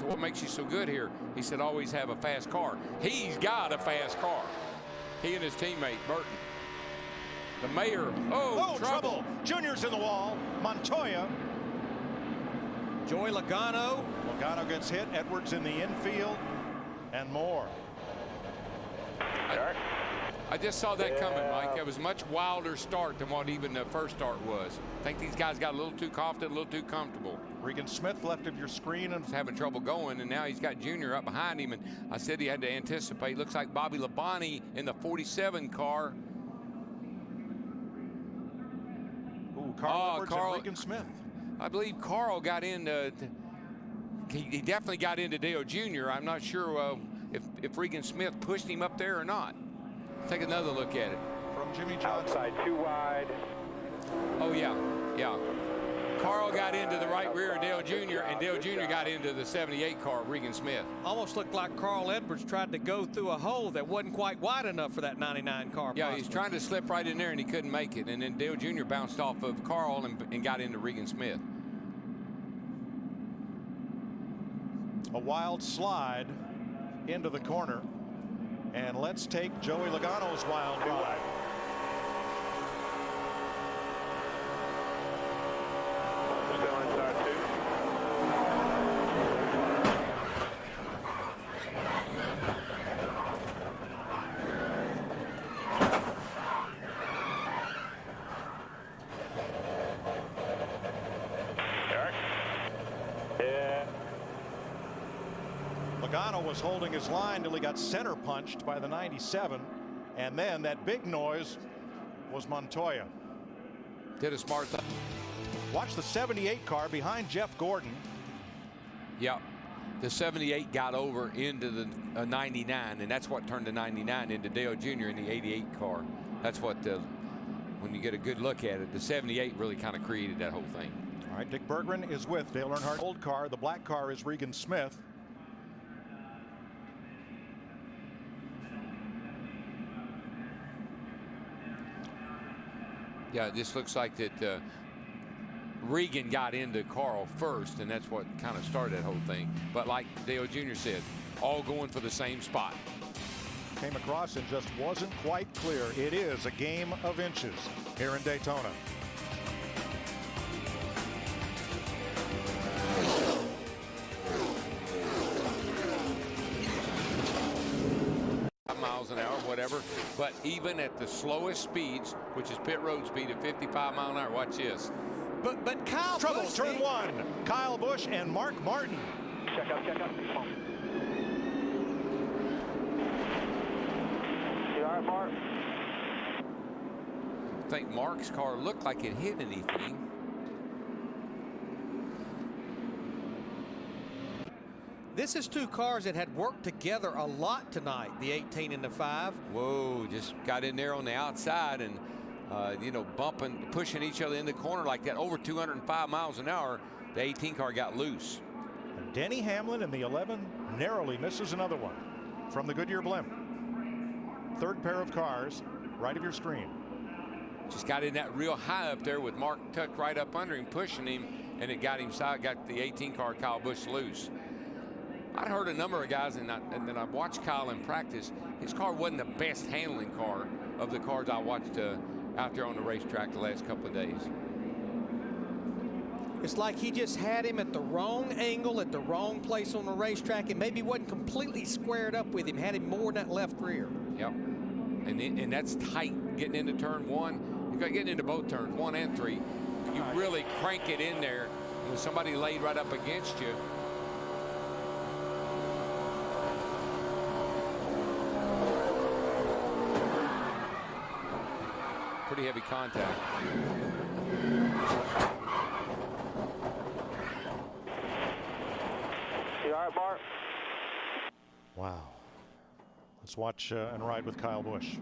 said, what makes you so good here? He said, always have a fast car. He's got a fast car. He and his teammate, Burton. The mayor, trouble. Junior's in the wall. Montoya. Joey Logano. Logano gets hit. Edwards in the infield. And more. I just saw that coming, Mike. It was a much wilder start than what even the first start was. I think these guys got a little too confident, a little too comfortable. Regan Smith left of your screen and having trouble going, and now he's got Junior up behind him. And I said he had to anticipate. Looks like Bobby Labonte in the 47 car. Ooh, Carl Edwards and Regan Smith. I believe Carl got into. He definitely got into Dale Jr. I'm not sure if Regan Smith pushed him up there or not. Take another look at it. From Jimmy Johnson. Outside, too wide. Oh, yeah. Carl got into the right rear of Dale Jr., and Dale Jr. got into the 78 car, Regan Smith. Almost looked like Carl Edwards tried to go through a hole that wasn't quite wide enough for that 99 car. Yeah, he's trying to slip right in there, and he couldn't make it. And then Dale Jr. bounced off of Carl and got into Regan Smith. A wild slide into the corner. And let's take Joey Logano's wild ride. Still inside two. Yeah. Logano was holding his line till he got center punched by the 97, and then that big noise was Montoya. Did a smart thing. Watch the 78 car behind Jeff Gordon. Yeah, the 78 got over into the 99, and that's what turned the 99 into Dale Jr. in the 88 car. That's what, when you get a good look at it, the 78 really kind of created that whole thing. All right, Dick Berggren is with Dale Earnhardt. Old car, the black car is Regan Smith. Yeah, this looks like that Regan got into Carl first, and that's what kind of started that whole thing. But like Dale Jr. said, all going for the same spot. Came across and just wasn't quite clear. It is a game of inches here in Daytona. Miles an hour, whatever, but even at the slowest speeds, which is pit road speed at 55 miles an hour, watch this. But Kyle Trouble, Busch, turn one. Kyle Busch and Mark Martin. Check out. Come on. You all right, Mark? I think Mark's car looked like it hit anything. This is two cars that had worked together a lot tonight, the 18 and the 5. Whoa, just got in there on the outside and, you know, bumping, pushing each other in the corner like that. Over 205 miles an hour, the 18 car got loose. And Denny Hamlin in the 11 narrowly misses another one from the Goodyear blimp. Third pair of cars, right of your screen. Just got in that real high up there with Mark tucked right up under him, pushing him, and it got the 18 car Kyle Busch loose. I'd heard a number of guys, and then I watched Kyle in practice. His car wasn't the best handling car of the cars I watched out there on the racetrack the last couple of days. It's like he just had him at the wrong angle, at the wrong place on the racetrack, and maybe wasn't completely squared up with him, had him more in that left rear. Yep. And that's tight getting into turn one. You got getting into both turns, 1 and 3. You really crank it in there. When somebody laid right up against you, pretty heavy contact. You all right, Mark? Wow. Let's watch and ride with Kyle Busch.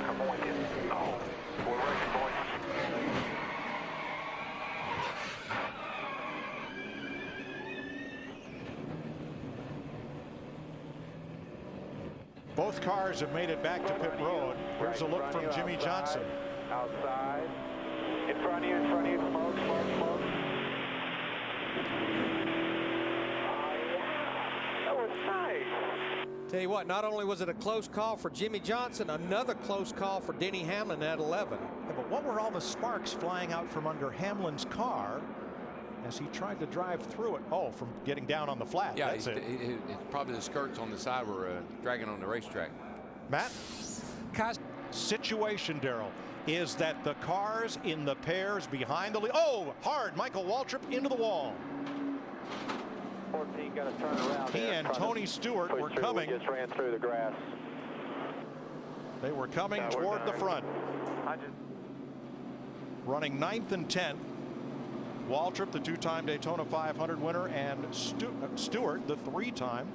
Come on, kid. Oh, we're racing, boys. Both cars have made it back to pit road. Here's a look from Jimmy Johnson. Outside. In front of you, smoke, smoke, smoke. Tell you what, not only was it a close call for Jimmy Johnson, another close call for Denny Hamlin at 11. Yeah, but what were all the sparks flying out from under Hamlin's car as he tried to drive through it? Oh, from getting down on the flat. Yeah, that's it. Probably the skirts on the side were dragging on the racetrack. Matt, situation, Darrell, is that the cars in the pairs behind the lead. Oh, hard. Michael Waltrip into the wall. 14 got to turn around. He and Tony Stewart were coming. We just ran through the grass. They were coming toward the front. Running 9th and 10th. Waltrip, the 2-time Daytona 500 winner, and Stewart, the 3-time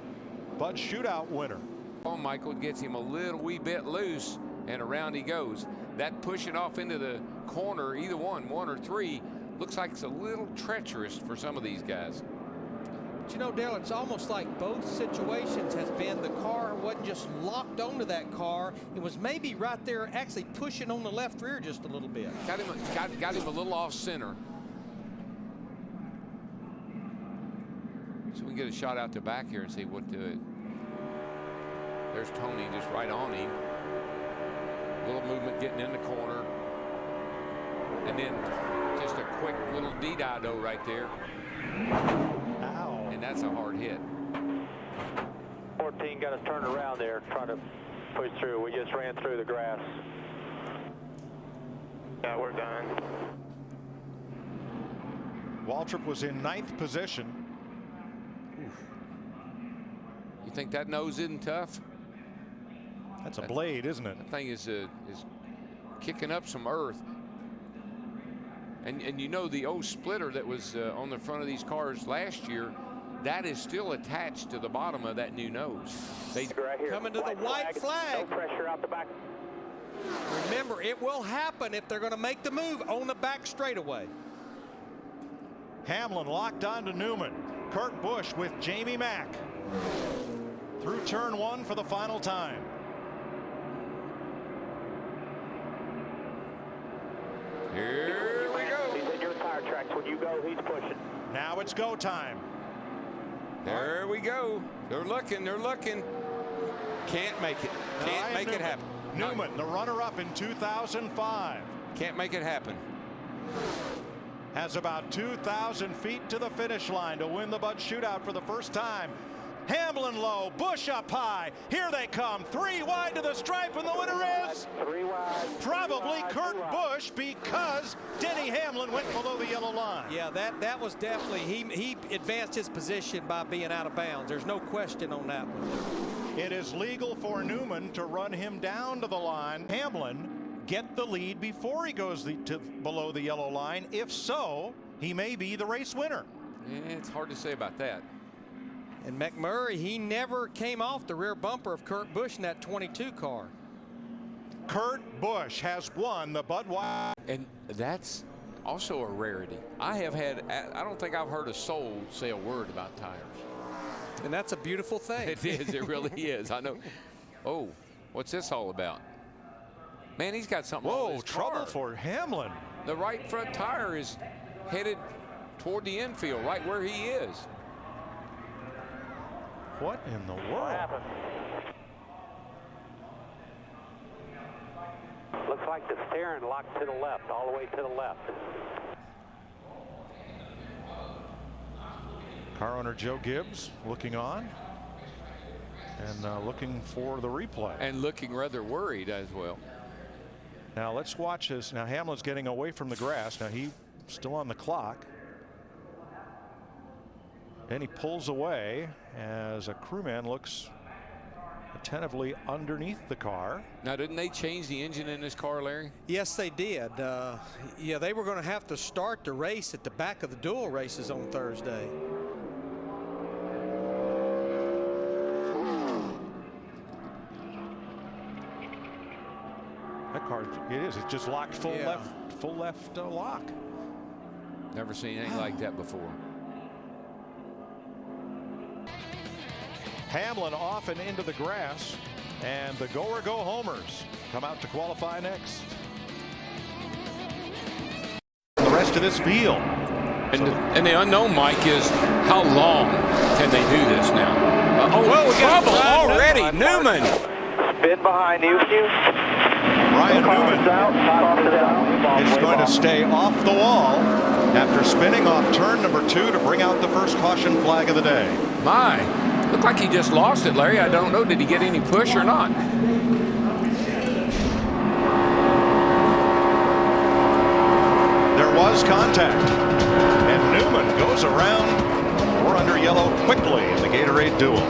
Bud Shootout winner. Oh, Michael gets him a little wee bit loose, and around he goes. That pushing off into the corner, either one or three, looks like it's a little treacherous for some of these guys. But you know, Darrell, it's almost like both situations has been the car wasn't just locked onto that car. It was maybe right there actually pushing on the left rear just a little bit. Got him a little off center. So we can get a shot out the back here and see what the. There's Tony just right on him. A little movement getting in the corner. And then just a quick little D-dido right there. Ow. And that's a hard hit. 14 got to turn around there, trying to push through. We just ran through the grass. Yeah, we're done. Waltrip was in 9th position. Oof. You think that nose isn't tough? That's a blade, isn't it? That thing is kicking up some earth. And you know, the old splitter that was on the front of these cars last year, that is still attached to the bottom of that new nose. They right here. Coming to the white flag. No pressure out the back. Remember, it will happen if they're going to make the move on the back straightaway. Hamlin locked onto Newman. Kurt Busch with Jamie Mack through turn 1 for the final time. Here we go. He's in your tire tracks. When you go, he's pushing. Now it's go time. There we go. They're looking. Can't make it. Can't make it happen. Newman, the runner-up in 2005. Can't make it happen. Has about 2,000 feet to the finish line to win the Bud Shootout for the first time. Hamlin low, Busch up high. Here they come. 3 wide to the stripe, and the winner is 3 wide. probably Kurt Busch, because Denny Hamlin went below the yellow line. Yeah, that was definitely, he advanced his position by being out of bounds. There's no question on that one. It is legal for Newman to run him down to the line. Hamlin get the lead before he goes below the yellow line. If so, he may be the race winner. Yeah, it's hard to say about that. And McMurray, he never came off the rear bumper of Kurt Busch in that 22 car. Kurt Busch has won the Budweiser. And that's also a rarity. I don't think I've heard a soul say a word about tires. And that's a beautiful thing. It is, it really is. I know. Oh, what's this all about? Man, he's got something on his car. Trouble for Hamlin. The right front tire is headed toward the infield, right where he is. What in the What world? happened? Looks like the steering locked to the left, all the way to the left. Car owner Joe Gibbs looking on and looking for the replay. And looking rather worried as well. Now let's watch this. Now Hamlin's getting away from the grass. Now he's still on the clock. And he pulls away as a crewman looks attentively underneath the car. Now, didn't they change the engine in this car, Larry? Yes, they did. Yeah, they were going to have to start the race at the back of the dual races on Thursday. That car, it is. It's just locked full left lock. Never seen anything like that before. Hamlin off and into the grass, and the go homers come out to qualify next. The rest of this field. And the unknown, Mike, is how long can they do this now? Oh, trouble already. Newman. Spin behind you. Ryan Newman is going to stay off the wall after spinning off turn number 2 to bring out the first caution flag of the day. My, looked like he just lost it, Larry. I don't know. Did he get any push or not? There was contact, and Newman goes around 4 under yellow quickly in the Gatorade duel.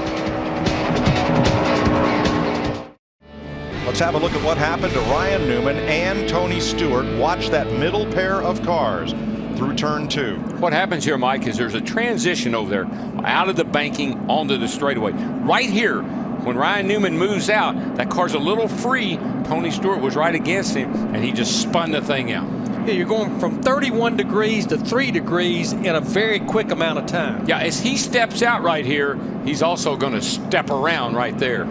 Let's have a look at what happened to Ryan Newman and Tony Stewart. Watch that middle pair of cars through turn 2. What happens here, Mike, is there's a transition over there out of the banking onto the straightaway. Right here, when Ryan Newman moves out, that car's a little free. Tony Stewart was right against him, and he just spun the thing out. Yeah, you're going from 31 degrees to 3 degrees in a very quick amount of time. Yeah, as he steps out right here, he's also going to step around right there.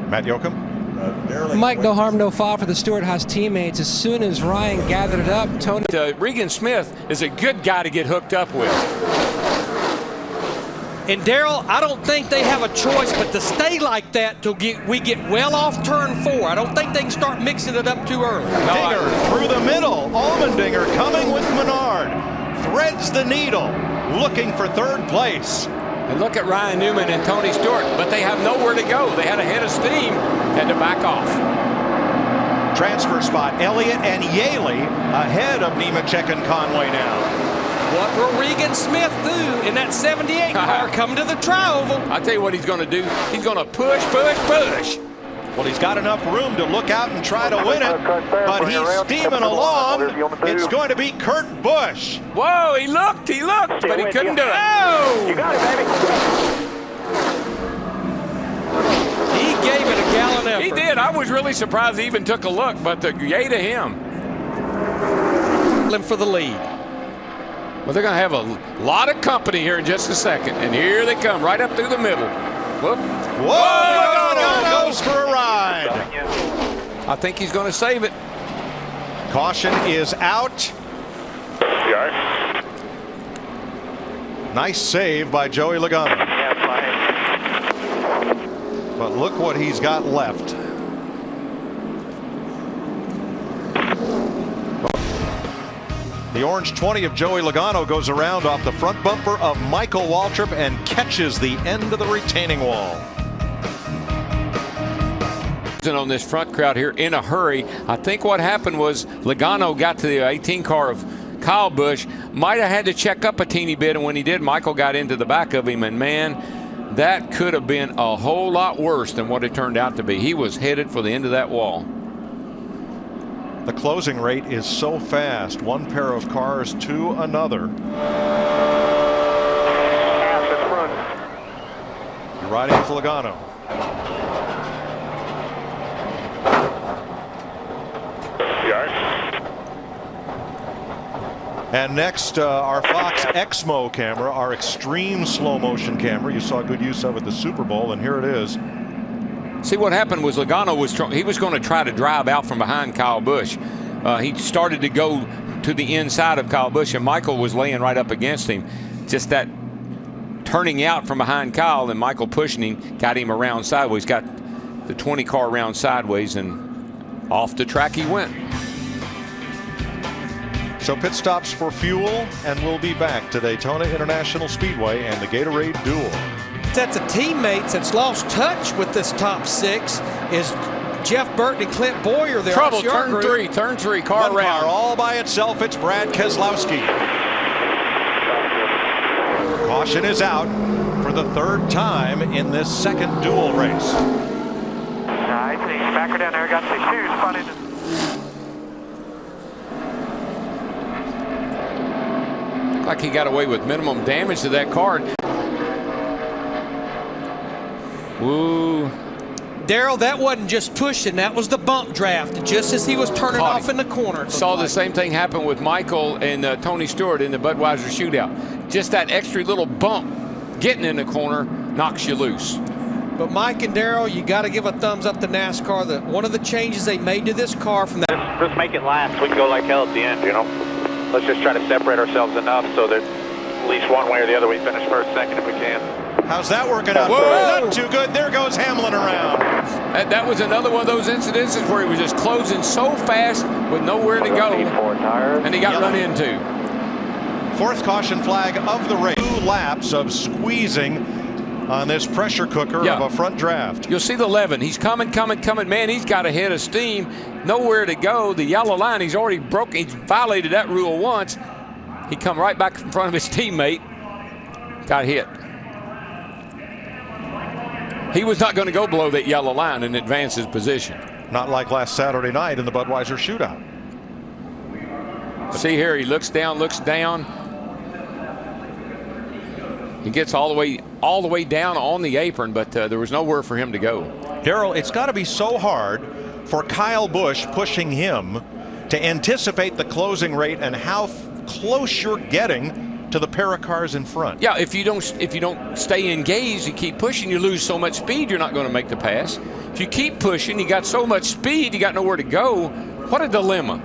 Matt Yoakum. Mike, no harm, no foul for the Stewart Haas teammates. As soon as Ryan gathered it up, Tony. Regan Smith is a good guy to get hooked up with. And Darrell, I don't think they have a choice but to stay like that till we get well off turn 4. I don't think they can start mixing it up too early. Dinger through the middle. Allmendinger coming with Menard. Threads the needle, looking for 3rd place. And look at Ryan Newman and Tony Stewart, but they have nowhere to go. They had a head of steam, had to back off. Transfer spot, Elliott and Yaley ahead of Nemechek and Conway now. What will Regan Smith do in that 78 car come to the tri-oval? I'll tell you what he's going to do. He's going to push, push, push. Well, he's got enough room to look out and try to win it, but he's steaming along. It's going to be Kurt Busch. Whoa, he looked, but he couldn't do it. Oh! You got it, baby. He gave it a gallant effort. He did. I was really surprised he even took a look, but yay to him. For the lead. Well, they're going to have a lot of company here in just a second, and here they come right up through the middle. Whoop. Whoa, goes for a ride. I think he's going to save it. Caution is out. Yeah. Nice save by Joey Logano. Yeah, fine. But look what he's got left. The orange 20 of Joey Logano goes around off the front bumper of Michael Waltrip and catches the end of the retaining wall. On this front crowd here in a hurry. I think what happened was Logano got to the 18 car of Kyle Busch, might have had to check up a teeny bit, and when he did, Michael got into the back of him, and man, that could have been a whole lot worse than what it turned out to be. He was headed for the end of that wall. The closing rate is so fast, one pair of cars to another. You're riding for Logano. And next, our Fox Exmo camera, our extreme slow motion camera. You saw good use of it at the Super Bowl, and here it is. See, what happened was Logano was going to try to drive out from behind Kyle Busch. He started to go to the inside of Kyle Busch, and Michael was laying right up against him. Just that turning out from behind Kyle and Michael pushing him got him around sideways, got the 20 car around sideways, and off the track he went. So pit stops for fuel, and we'll be back to Daytona International Speedway and the Gatorade Duel. Sets of teammates that's lost touch with this top 6 is Jeff Burton and Clint Boyer. Trouble, turn 3, car One around. car all by itself, it's Brad Keselowski. Caution is out for the 3rd time in this 2nd duel race. Nice, he's back her down there, got the shoes spun into. Like he got away with minimum damage to that car. Woo. Darrell, that wasn't just pushing, that was the bump draft, just as he was turning off in the corner. Saw the same thing happen with Michael and Tony Stewart in the Budweiser shootout. Just that extra little bump getting in the corner knocks you loose. But Mike and Darrell, you got to give a thumbs up to NASCAR. One of the changes they made to this car from that. Let's make it last. We can go like hell at the end, you know. Let's just try to separate ourselves enough so that at least one way or the other. We finish first, second if we can. How's that working out? Whoa. Not too good. There goes Hamlin around. That was another one of those incidences where he was just closing so fast with nowhere to go, and he got run into. Fourth caution flag of the race. 2 laps of squeezing on this pressure cooker of a front draft. You'll see the 11. He's coming. Man, he's got a head of steam. Nowhere to go. The yellow line, he's already broken. He's violated that rule once. He come right back in front of his teammate. Got hit. He was not going to go below that yellow line and advance his position. Not like last Saturday night in the Budweiser shootout. See here, he looks down. He gets all the way down on the apron, but there was nowhere for him to go. Darrell, it's got to be so hard for Kyle Busch pushing him to anticipate the closing rate and how close you're getting to the pair of cars in front. Yeah, if you don't stay engaged, you keep pushing, you lose so much speed, you're not going to make the pass. If you keep pushing, you got so much speed, you got nowhere to go. What a dilemma.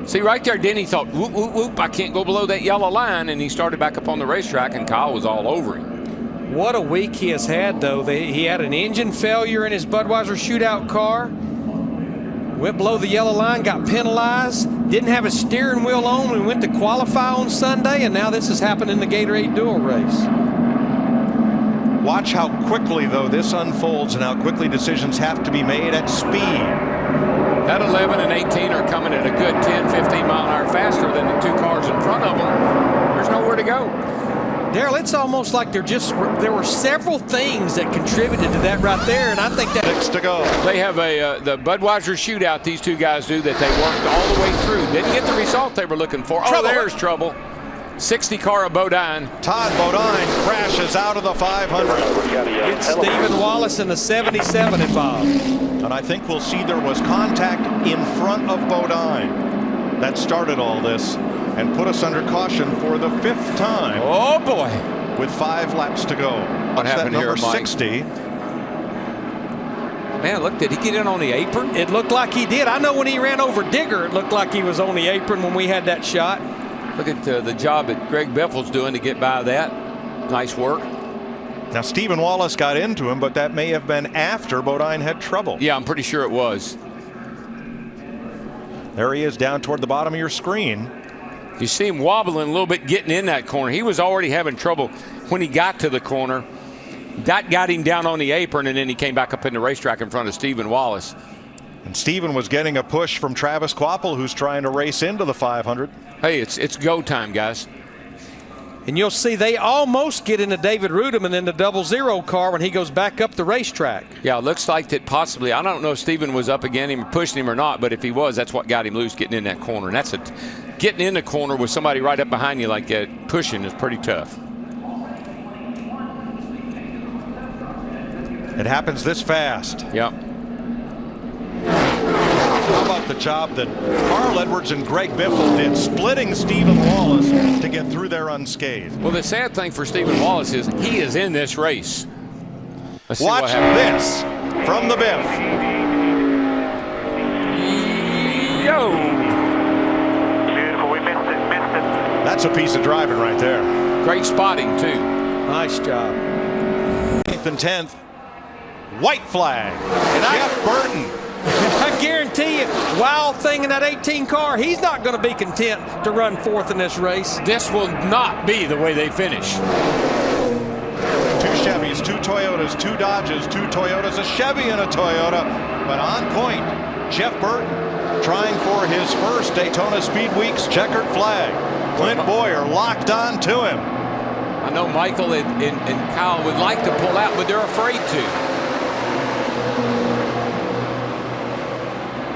See, right there, Denny thought, whoop, whoop, whoop, I can't go below that yellow line, and he started back up on the racetrack, and Kyle was all over him. What a week he has had, though. He had an engine failure in his Budweiser shootout car. Went below the yellow line, got penalized, didn't have his steering wheel on when we went to qualify on Sunday, and now this has happened in the Gatorade Dual race. Watch how quickly, though, this unfolds and how quickly decisions have to be made at speed. That 11 and 18 are coming at a good 10, 15 mile an hour faster than the 2 cars in front of them. There's nowhere to go. Darrell, it's almost like there were several things that contributed to that right there, and I think that 6 to go. They have the Budweiser shootout, these 2 guys do, that they worked all the way through. Didn't get the result they were looking for. Trouble. Oh, there's trouble. 60 car of Bodine. Todd Bodine crashes out of the 500. it's Stephen Wallace in the 77 involved. And I think we'll see there was contact in front of Bodine. That started all this and put us under caution for the 5th time. Oh, boy. With 5 laps to go. What happened here, Mike? 60. Man, look, did he get in on the apron? It looked like he did. I know when he ran over Digger, it looked like he was on the apron when we had that shot. Look at the job that Greg Beffel's doing to get by that. Nice work. Now, Stephen Wallace got into him, but that may have been after Bodine had trouble. Yeah, I'm pretty sure it was. There he is down toward the bottom of your screen. You see him wobbling a little bit getting in that corner. He was already having trouble when he got to the corner. That got him down on the apron, and then he came back up in the racetrack in front of Stephen Wallace. And Stephen was getting a push from Travis Kvapil, who's trying to race into the 500. Hey, it's go time, guys. And you'll see they almost get into David Rudeman in the 00 car when he goes back up the racetrack. Yeah, it looks like that possibly. I don't know if Stephen was up against him, pushing him or not, but if he was, that's what got him loose getting in that corner. And that's getting in the corner with somebody right up behind you like that pushing is pretty tough. It happens this fast. Yep. How about the job that Carl Edwards and Greg Biffle did, splitting Stephen Wallace to get through there unscathed? Well, the sad thing for Stephen Wallace is he is in this race. Let's see Watch what happens. this from the Biff. Yo! Beautiful, we missed it. That's a piece of driving right there. Great spotting, too. Nice job. 8th and 10th. White flag. And Jeff Burton. I guarantee you, wild thing in that 18 car, he's not going to be content to run 4th in this race. This will not be the way they finish. 2 Chevys, 2 Toyotas, 2 Dodges, 2 Toyotas, a Chevy and a Toyota. But on point, Jeff Burton trying for his first Daytona Speed Week's checkered flag. Clint Boyer locked on to him. I know Michael and Kyle would like to pull out, but they're afraid to.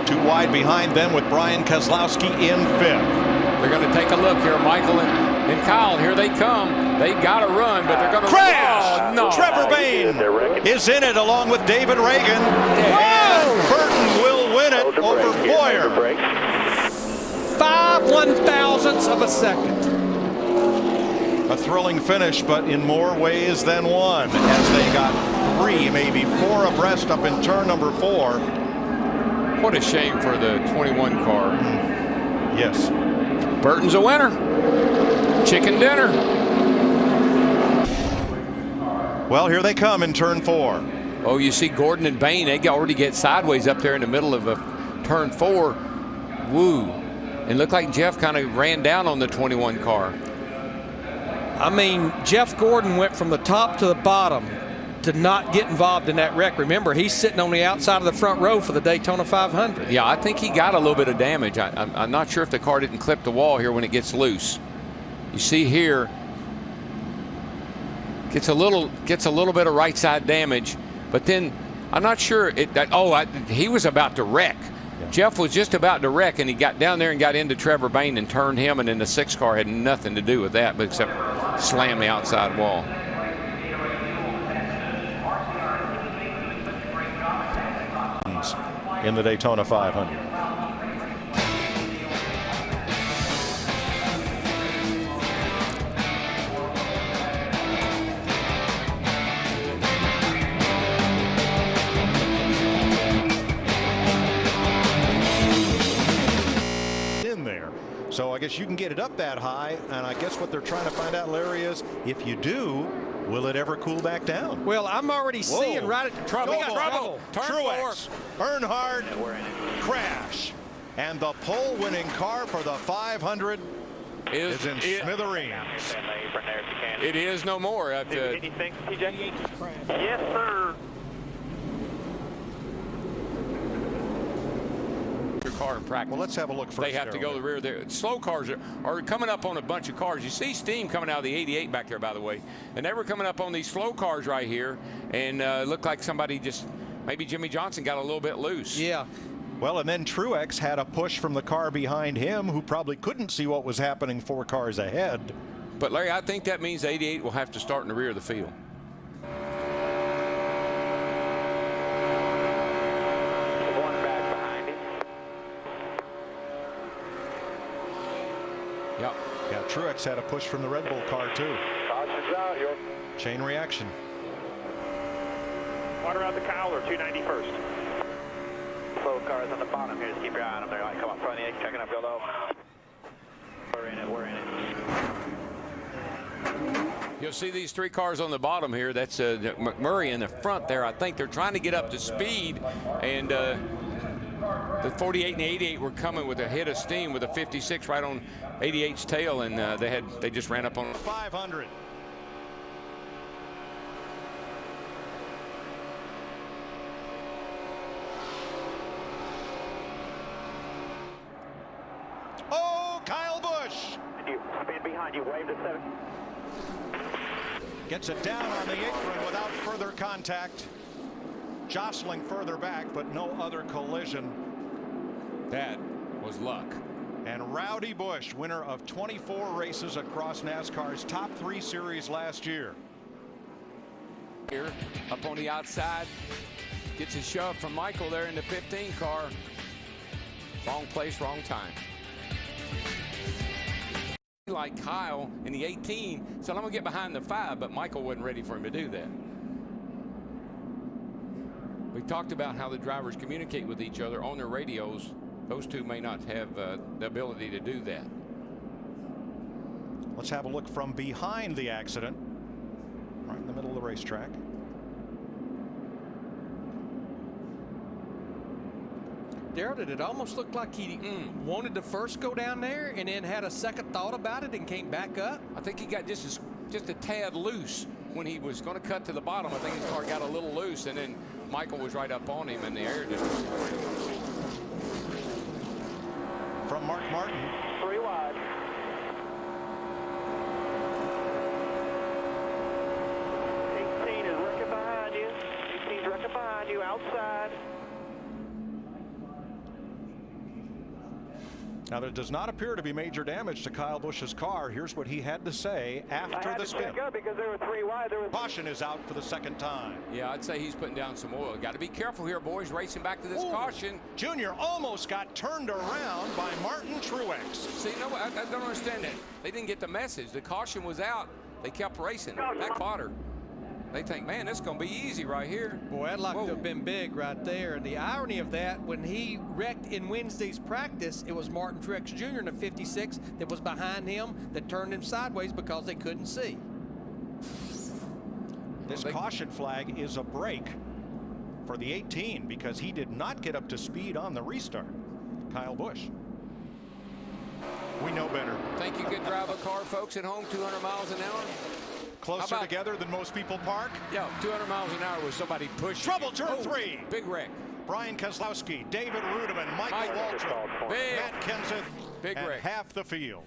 2 wide behind them with Brian Kozlowski in 5th. They're going to take a look here. Michael and Kyle, here they come. They've got to run, but they're going to crash. Oh, no. Trevor Bayne is in it along with David Reagan. And Burton will win it over Boyer. 5 1/1000ths of a second. A thrilling finish, but in more ways than one, as they got 3, maybe 4 abreast up in turn number 4. What a shame for the 21 car. Yes. Burton's a winner. Chicken dinner. Well, here they come in turn 4. Oh, you see Gordon and Bain, they already get sideways up there in the middle of a turn 4. Woo. And looked like Jeff kind of ran down on the 21 car. I mean, Jeff Gordon went from the top to the bottom to not get involved in that wreck. Remember, he's sitting on the outside of the front row for the Daytona 500. Yeah, I think he got a little bit of damage. I'm not sure if the car didn't clip the wall here when it gets loose. You see here, gets a little bit of right side damage, but then I'm not sure. He was about to wreck. Yeah. Jeff was just about to wreck, and he got down there and got into Trevor Bain and turned him, and then the 6 car had nothing to do with that, but except slam the outside wall. In the Daytona 500. In there. So I guess you can get it up that high, and I guess what they're trying to find out, Larry, is if you do, will it ever cool back down? Well, I'm already seeing right at trouble. Truex, Earnhardt, crash. And the pole-winning car for the 500 is in smithereens. It is no more. Anything, TJ? Yes, sir. Your car in practice. Well, let's have a look first. They have to go to the rear there. Slow cars are coming up on a bunch of cars. You see steam coming out of the 88 back there, by the way. And they were coming up on these slow cars right here, and looked like somebody just, maybe Jimmy Johnson got a little bit loose. Yeah. Well, and then Truex had a push from the car behind him, who probably couldn't see what was happening 4 cars ahead. But Larry, I think that means 88 will have to start in the rear of the field. Yeah, Truex had a push from the Red Bull car too. Caution's out here. Chain reaction. Water out the Cowler, 291st. Slow cars on the bottom here. Just keep your eye on them. They're like come up front of the edge, checking up below. We're in it. We're in it. You'll see these 3 cars on the bottom here. That's McMurray in the front there. I think they're trying to get up to speed, and the 48 and the 88 were coming with a hit of steam with a 56 right on 88's tail, and they just ran up on 500. Oh, Kyle Busch You spin behind you. Wave to 7. gets it down on the apron without further contact. Jostling further back, but no other collision. that was luck. And Rowdy Busch, winner of 24 races across NASCAR's top 3 series last year. Here, up on the outside, gets a shove from Michael there in the 15 car. Wrong place, wrong time. Like Kyle in the 18 said, I'm gonna get behind the 5, but Michael wasn't ready for him to do that. We talked about how the drivers communicate with each other on their radios. Those 2 may not have the ability to do that. Let's have a look from behind the accident, right in the middle of the racetrack. Darrell, did it almost look like he wanted to first go down there and then had a second thought about it and came back up? I think he got just a tad loose when he was going to cut to the bottom. I think his car got a little loose, and then Michael was right up on him, and the air just... From Mark Martin. 3 wide. 18 is wrecking behind you. 18's wrecking behind you outside. Now, there does not appear to be major damage to Kyle Busch's car. Here's what he had to say after the spin. Because there were 3 wide. Caution is out for the second time. Yeah, I'd say he's putting down some oil. Got to be careful here, boys, racing back to this caution. Junior almost got turned around by Martin Truex. See, no, I don't understand that. They didn't get the message. The caution was out. They kept racing. Back water. They think, man, this is going to be easy right here. Boy, that'd like Whoa. to have been big right there. And the irony of that, when he wrecked in Wednesday's practice, it was Martin Truex Jr. in a 56 that was behind him that turned him sideways because they couldn't see. This caution flag is a break for the 18 because he did not get up to speed on the restart. Kyle Busch. We know better. Think you could drive a car, folks, at home 200 miles an hour? Closer together than most people park. Yeah, 200 miles an hour with somebody pushing. Trouble, turn 3. Big wreck. Brian Keselowski, David Rudiman, Michael Waltrip, Matt Kenseth, Big and wreck. half the field.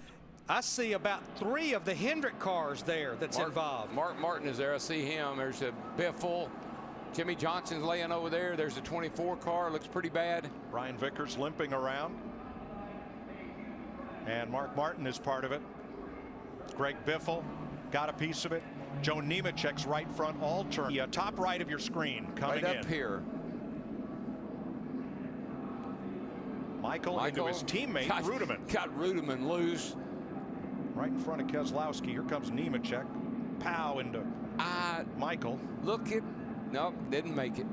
I see about 3 of the Hendrick cars there that's involved. Mark Martin is there. I see him. There's a Biffle. Jimmy Johnson's laying over there. There's a 24 car. Looks pretty bad. Brian Vickers limping around. And Mark Martin is part of it. Greg Biffle got a piece of it. Joe Nemechek's right front all turn. Yeah, top right of your screen coming right up in. here. Michael into his teammate Rudiman. Got Rudiman loose. Right in front of Keselowski. Here comes Nemechek. Pow into Michael. Look at, nope, didn't make it.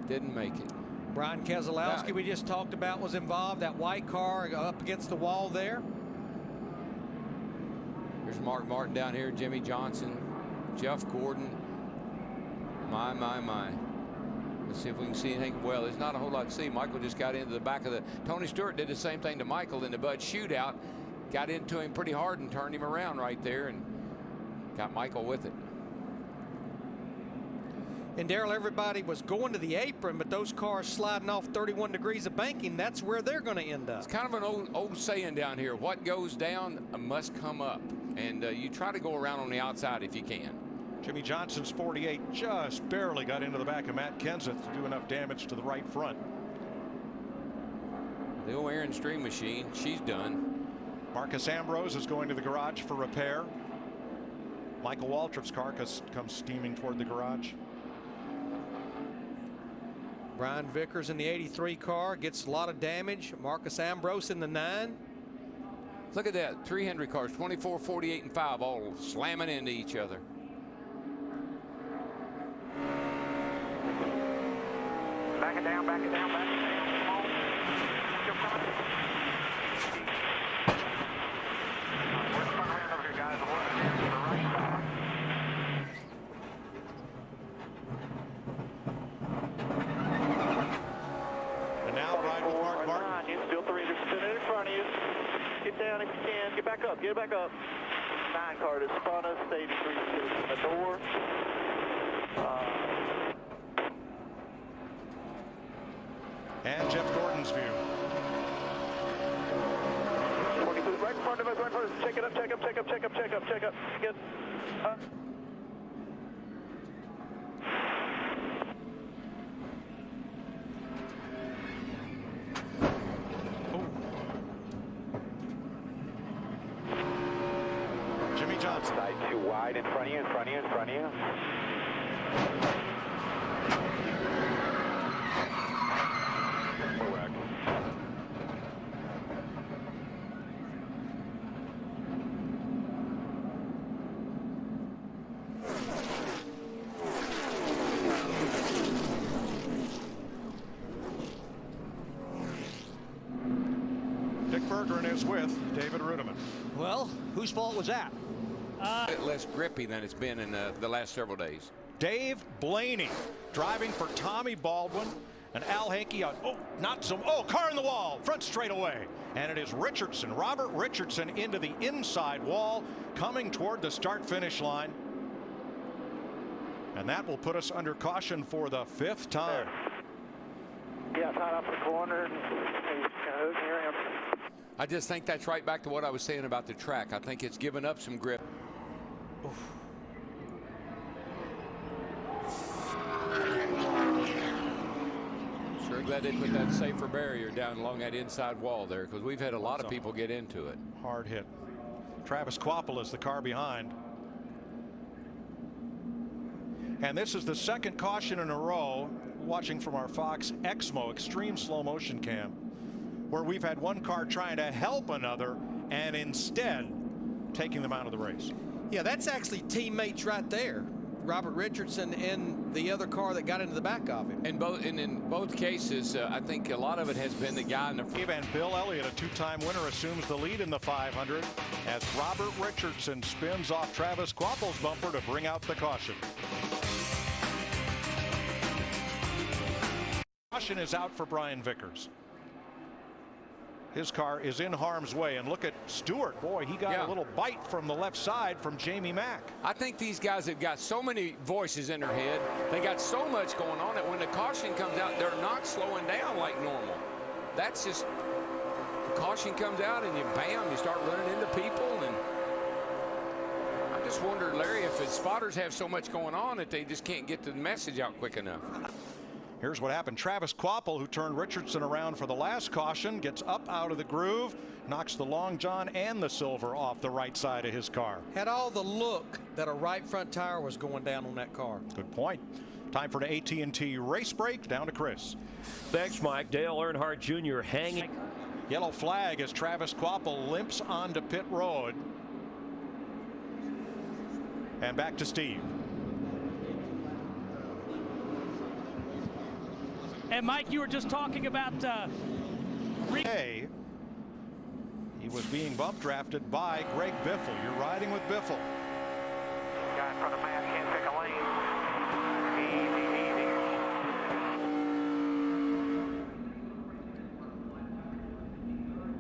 Didn't make it. Brian Keselowski, we just talked about, was involved. That white car up against the wall there. There's Mark Martin down here, Jimmy Johnson, Jeff Gordon. My. Let's see if we can see anything. Well, there's not a whole lot to see. Michael just got into the back of the. Tony Stewart did the same thing to Michael in the Bud shootout. Got into him pretty hard and turned him around right there and got Michael with it. And Darrell, everybody was going to the apron, but those cars sliding off 31 degrees of banking, that's where they're going to end up. It's kind of an old saying down here. What goes down must come up. And you try to go around on the outside if you can. Jimmy Johnson's 48 just barely got into the back of Matt Kenseth to do enough damage to the right front. The old Aaron Stream machine, she's done. Marcus Ambrose is going to the garage for repair. Michael Waltrip's car comes steaming toward the garage. Brian Vickers in the 83 car gets a lot of damage. Marcus Ambrose in the 9. Look at that. 3 Hendrick cars, 24, 48, and 5, all slamming into each other. Back it down, back it down, back it down. Come on. Still coming. We're in front of over here, guys. I'm working here to the right side. And now ride with Mark Martin. You still 3 in front of you. Get down if you can. Get back up. Get back up. 9 car is front us. Stage 3 is in the door. And Jeff Gordon's view. 22 right in front of us. Right in front of us. Check it up. Check up. Check up. Check up. Check up. Check up. Get up. Jimmy Johnson. Side 2 wide in front of you. In front of you. In front of you. Dick Bergeron is with David Rudiman. Well, whose fault was that? A bit less grippy than it's been in the last several days. Dave Blaney driving for Tommy Baldwin and Al Hankey on, car in the wall, front straightaway. And it is Richardson, Robert Richardson, into the inside wall, coming toward the start-finish line. And that will put us under caution for the 5th time. Yeah, tied up the corner and he's kind of near him. I just think that's right back to what I was saying about the track. I think it's given up some grip. Oof. Sure glad they put that safer barrier down along that inside wall there, because we've had a lot of people get into it. Hard hit. Travis Kvapil is the car behind. And this is the 2nd caution in a row, watching from our Fox Exmo extreme slow motion cam, where we've had one car trying to help another and instead taking them out of the race. Yeah, that's actually teammates right there. Robert Richardson and the other car that got into the back of him. And in both cases, I think a lot of it has been the guy in the front. And Bill Elliott, a two-time winner, assumes the lead in the 500 as Robert Richardson spins off Travis Quapple's bumper to bring out the caution. Caution is out for Brian Vickers. His car is in harm's way, and look at Stewart. Boy, he got a little bite from the left side from Jamie Mack. I think these guys have got so many voices in their head. They got so much going on that when the caution comes out, they're not slowing down like normal. That's just, the caution comes out and you bam, you start running into people. And I just wonder, Larry, if the spotters have so much going on that they just can't get the message out quick enough. Here's what happened. Travis Quapple, who turned Richardson around for the last caution, gets up out of the groove, knocks the long john and the silver off the right side of his car. Had all the look that a right front tire was going down on that car. Good point. Time for an AT&T race break. Down to Chris. Thanks, Mike. Dale Earnhardt Jr. hanging. Yellow flag as Travis Quapple limps onto pit road. And back to Steve. And Mike, you were just talking about he was being bump drafted by Greg Biffle. You're riding with Biffle. Guy in front of Matt can't pick a lane. Easy.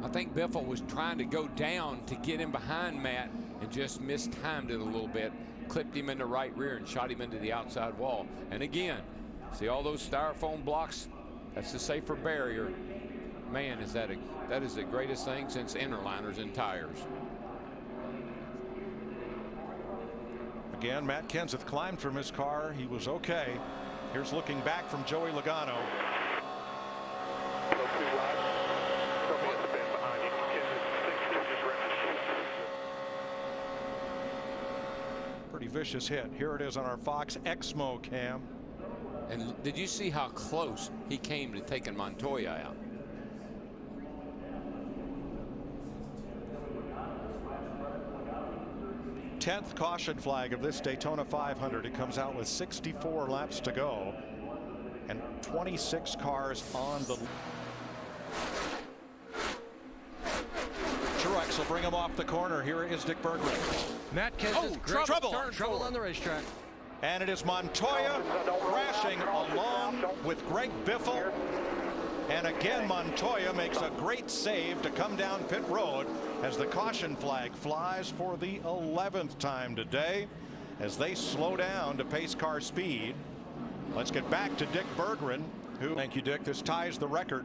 I think Biffle was trying to go down to get him behind Matt and just mistimed it a little bit, clipped him in the right rear and shot him into the outside wall. And again, see all those styrofoam blocks? That's the safer barrier. Man, that is the greatest thing since interliners and tires. Again, Matt Kenseth climbed from his car. He was okay. Here's looking back from Joey Logano. Pretty vicious hit. Here it is on our Fox Exmo cam. And did you see how close he came to taking Montoya out? Tenth caution flag of this Daytona 500. It comes out with 64 laps to go and 26 cars on the. Truex will bring him off the corner. Here is Dick Bergman. Matt Kenseth, trouble on the racetrack. And it is Montoya crashing along with Greg Biffle. And again, Montoya makes a great save to come down pit road as the caution flag flies for the 11th time today as they slow down to pace car speed. Let's get back to Dick Berggren, who, thank you, Dick, this ties the record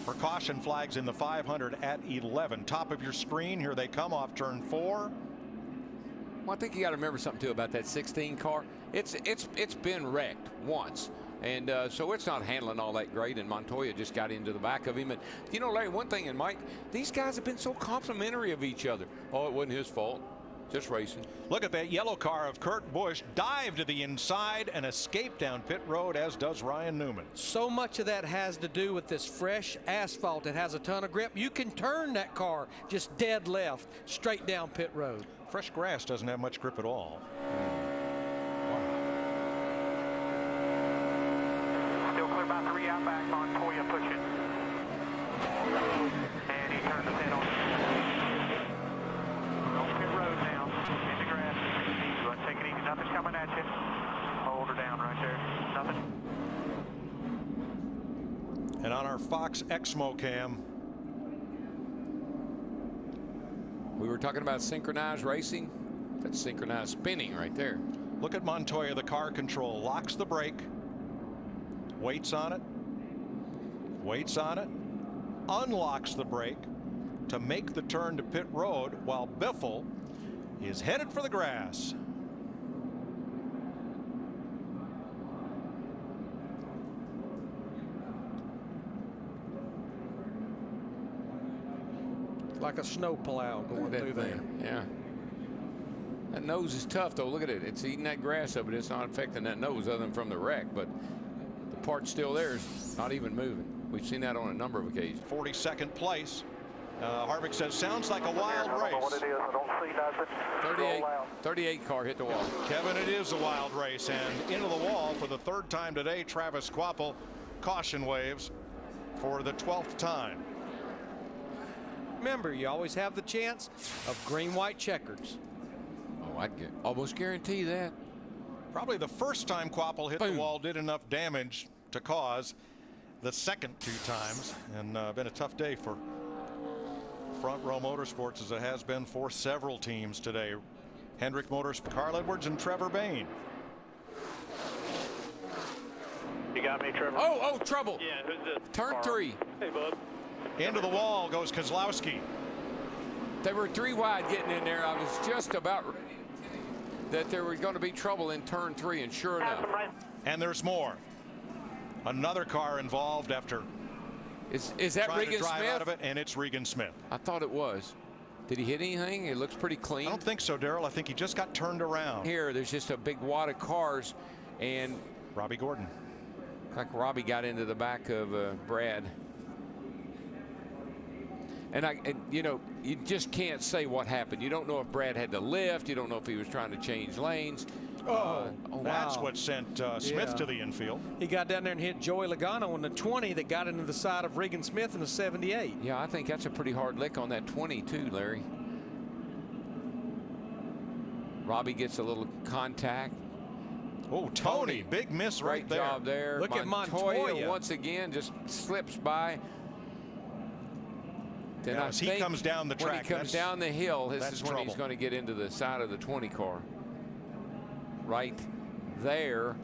for caution flags in the 500 at 11. Top of your screen, here they come off turn 4. Well, I think you got to remember something too about that 16 car. It's been wrecked once, and so it's not handling all that great. And Montoya just got into the back of him. And you know, Larry, one thing, and Mike, these guys have been so complimentary of each other. Oh, it wasn't his fault, just racing. Look at that yellow car of Kurt Busch dive to the inside and escape down pit road, as does Ryan Newman. So much of that has to do with this fresh asphalt. It has a ton of grip. You can turn that car just dead left straight down pit road. Fresh grass doesn't have much grip at all. Still clear about 3 out back. Montoya pushing. And he turned the pit on. On pit road now. In the grass. Take it easy. Nothing's coming at you. Hold her down right there. Nothing. And on our Fox Exmo cam, we were talking about synchronized racing. That's synchronized spinning right there. Look at Montoya, the car control, locks the brake, waits on it, unlocks the brake to make the turn to pit road while Biffle is headed for the grass. Like a snow plow going through there. Yeah. That nose is tough, though. Look at it. It's eating that grass up, but it's not affecting that nose other than from the wreck. But the part still there is not even moving. We've seen that on a number of occasions. 42nd place. Harvick says, sounds like a wild race. What it is, I don't see nothing. 38 car hit the wall. Kevin, it is a wild race, and into the wall for the 3rd time today. Travis Kvapil, caution waves for the 12th time. Remember, you always have the chance of green-white checkers. Oh, I'd almost guarantee that. Probably the first time Kvapil hit the wall did enough damage to cause the second 2 times, and been a tough day for Front Row Motorsports, as it has been for several teams today. Hendrick Motors, Carl Edwards and Trevor Bayne. You got me, Trevor? Oh, trouble. Yeah, who's this? Turn 3. Hey, bud. Into the wall goes Kozlowski. They were 3 wide getting in there. I was just about that there was going to be trouble in turn 3, and sure enough. And there's more. Another car involved after Is that trying Regan to drive Smith? out of it, and it's Regan Smith. I thought it was. Did he hit anything? It looks pretty clean. I don't think so, Darrell. I think he just got turned around. Here, there's just a big wad of cars, and Robbie Gordon. like Robbie got into the back of Brad. And you know, you just can't say what happened. You don't know if Brad had to lift. You don't know if he was trying to change lanes. That's what sent Smith to the infield. He got down there and hit Joey Logano on the 20 that got into the side of Regan Smith in the 78. Yeah, I think that's a pretty hard lick on that 20 too, Larry. Robbie gets a little contact. Oh, Tony, big miss right there. Great job there. Look at Montoya once again just slips by. Then As he comes down the track, when he comes down the hill, this is when trouble. he's going to get into the side of the 20 car. Right there.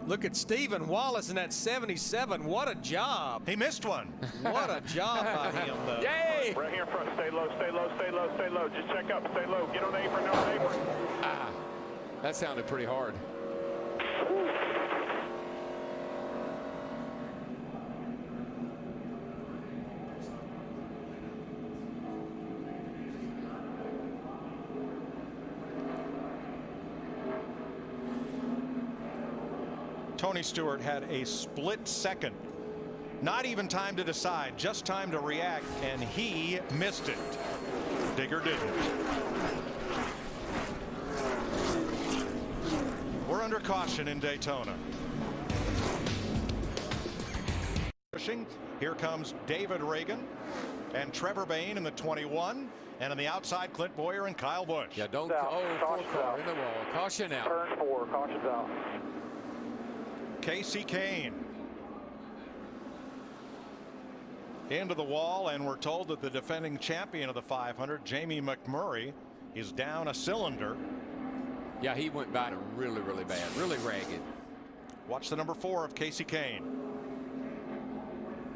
Look at Stephen Wallace in that 77. What a job. He missed one. What a job by him, though. Yay! Right here in front. Stay low, stay low, stay low, stay low. Just check up, stay low. Get on the apron, on the apron. Ah, that sounded pretty hard. Tony Stewart had a split second. Not even time to decide, just time to react, and he missed it. Digger didn't. We're under caution in Daytona. Here comes David Reagan and Trevor Bayne in the 21, and on the outside, Clint Boyer and Kyle Busch. Yeah, don't. Out. Oh, Caution 4 car out. in the wall. Caution out. Turn 4, caution's out. Casey Kane into the wall, and we're told that the defending champion of the 500, Jamie McMurray, is down a cylinder. Yeah, he went by it really, really bad, really ragged. Watch the number 4 of Casey Kane.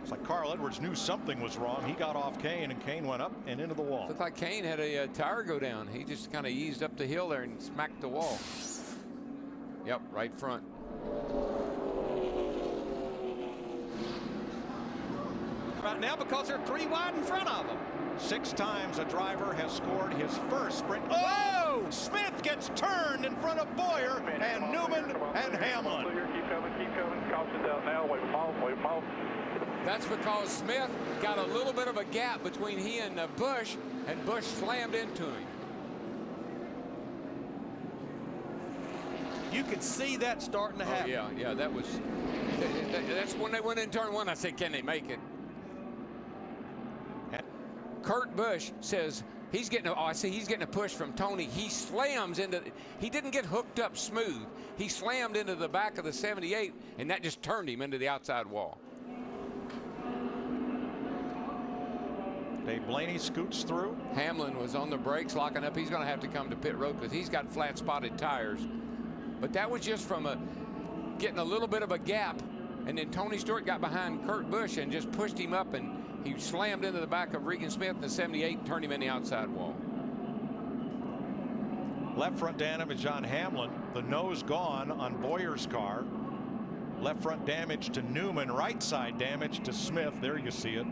It's like Carl Edwards knew something was wrong. He got off Kane, and Kane went up and into the wall. Looked like Kane had a tire go down. He just kind of eased up the hill there and smacked the wall. Yep, right front. Right now, because they're 3 wide in front of him. 6 times a driver has scored his first sprint. Oh! Smith gets turned in front of Boyer and Newman and Hamlin. Clear, keep coming, caution's out now. Wave them off, wave them off. That's because Smith got a little bit of a gap between he and Busch, and Busch slammed into him. You could see that starting to happen. Yeah, that was. That's when they went in turn 1. I said, can they make it? Kurt Busch says he's getting. Oh, I see. He's getting a push from Tony. He slams into. He didn't get hooked up smooth. He slammed into the back of the 78, and that just turned him into the outside wall. Dave Blaney scoots through. Hamlin was on the brakes, locking up. He's going to have to come to pit road because he's got flat spotted tires. But that was just from getting a little bit of a gap, and then Tony Stewart got behind Kurt Busch and just pushed him up, and he slammed into the back of Regan Smith in the 78 and turned him in the outside wall. Left front damage on Hamlin. The nose gone on Boyer's car. Left front damage to Newman. Right side damage to Smith. There you see it.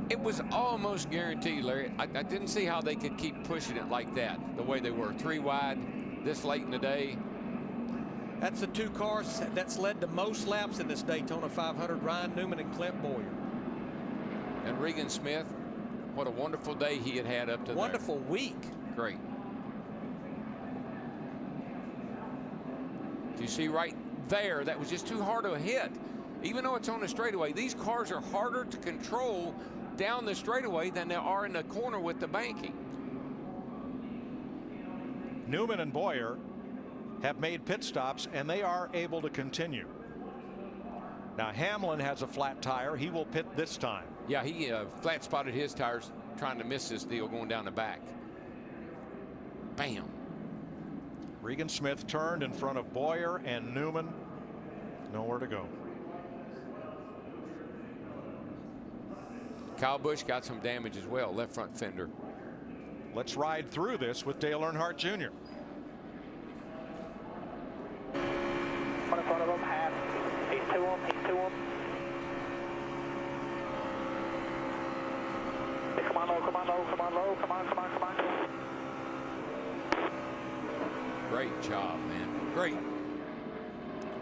It was almost guaranteed, Larry. I didn't see how they could keep pushing it like that, the way they were. 3 wide this late in the day. That's the two cars that's led to most laps in this Daytona 500, Ryan Newman and Clint Boyer. And Regan Smith, what a wonderful day he had up to there. Wonderful week. Great. You see right there, that was just too hard to hit. Even though it's on the straightaway, these cars are harder to control down the straightaway than they are in the corner with the banking. Newman and Boyer have made pit stops, and they are able to continue. Now Hamlin has a flat tire. He will pit this time. Yeah, he flat spotted his tires trying to miss this deal going down the back. Bam. Regan Smith turned in front of Boyer and Newman. Nowhere to go. Kyle Busch got some damage as well, left front fender. Let's ride through this with Dale Earnhardt Jr. One in front of him, half. He's to him, he's to him. Hey, come on low, come on low, come on low, come on, come on, come on. Great job, man. Great.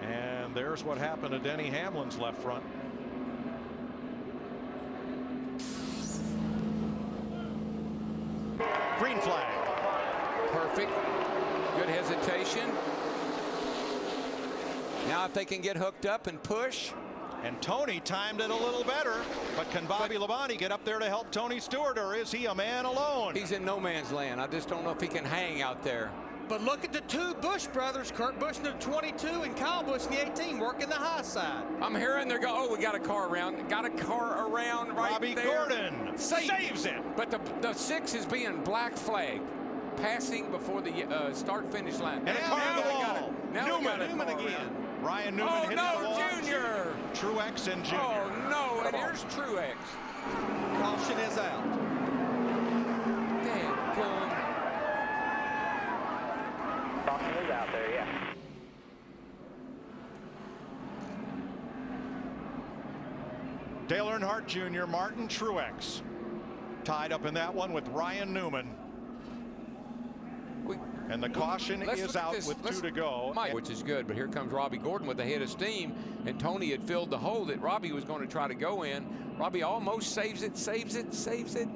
And there's what happened to Denny Hamlin's left front. Green flag. Perfect. Good hesitation. Now if they can get hooked up and push. And Tony timed it a little better, but can Bobby Labonte get up there to help Tony Stewart, or is he a man alone? He's in no man's land. I just don't know if he can hang out there. But look at the two Busch brothers, Kurt Busch in the 22 and Kyle Busch in the 18, working the high side. I'm hearing they're going, oh, we got a car around. Got a car around right Robbie there. Gordon saves it. But the 6 is being black flagged, passing before the start-finish line. And a car on the wall. Newman again. Ryan Newman hits the wall. Oh, no, Junior. Truex and Junior. Oh, no, and here's Truex. Caution is out. Damn, gum. Caution is out there, yeah. Dale Earnhardt Jr., Martin Truex tied up in that one with Ryan Newman. And the caution is out with 2 to go. Which is good, but here comes Robbie Gordon with a head of steam, and Tony had filled the hole that Robbie was going to try to go in. Robbie almost saves it, saves it, saves it.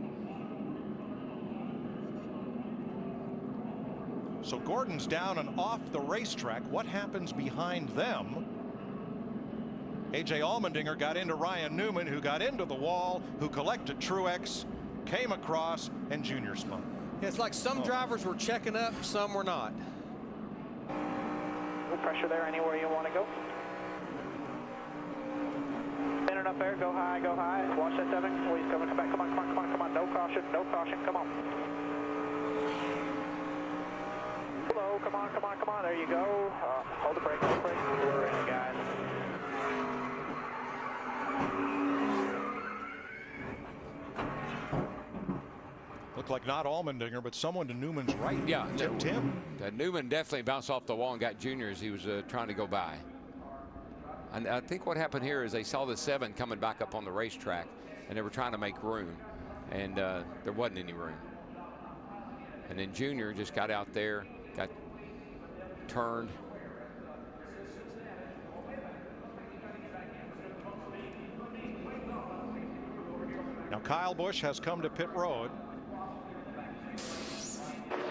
So Gordon's down and off the racetrack. What happens behind them? A.J. Allmendinger got into Ryan Newman, who got into the wall, who collected Truex, came across, and Junior spun. It's like some drivers were checking up, some were not. No pressure there anywhere you want to go. Spinning up there, go high, go high. Watch that 7. Oh, he's coming, come back, come on, come on, come on, come on. No caution, come on. Slow, come on, come on, come on. There you go. Hold the brake, We're in it, guys. Looked like not Allmendinger, but someone to Newman's right. Yeah, tipped him. Newman definitely bounced off the wall and got Junior as he was trying to go by. And I think what happened here is they saw the 7 coming back up on the racetrack, and they were trying to make room, and there wasn't any room. And then Junior just got out there, got turned. Now Kyle Busch has come to pit road.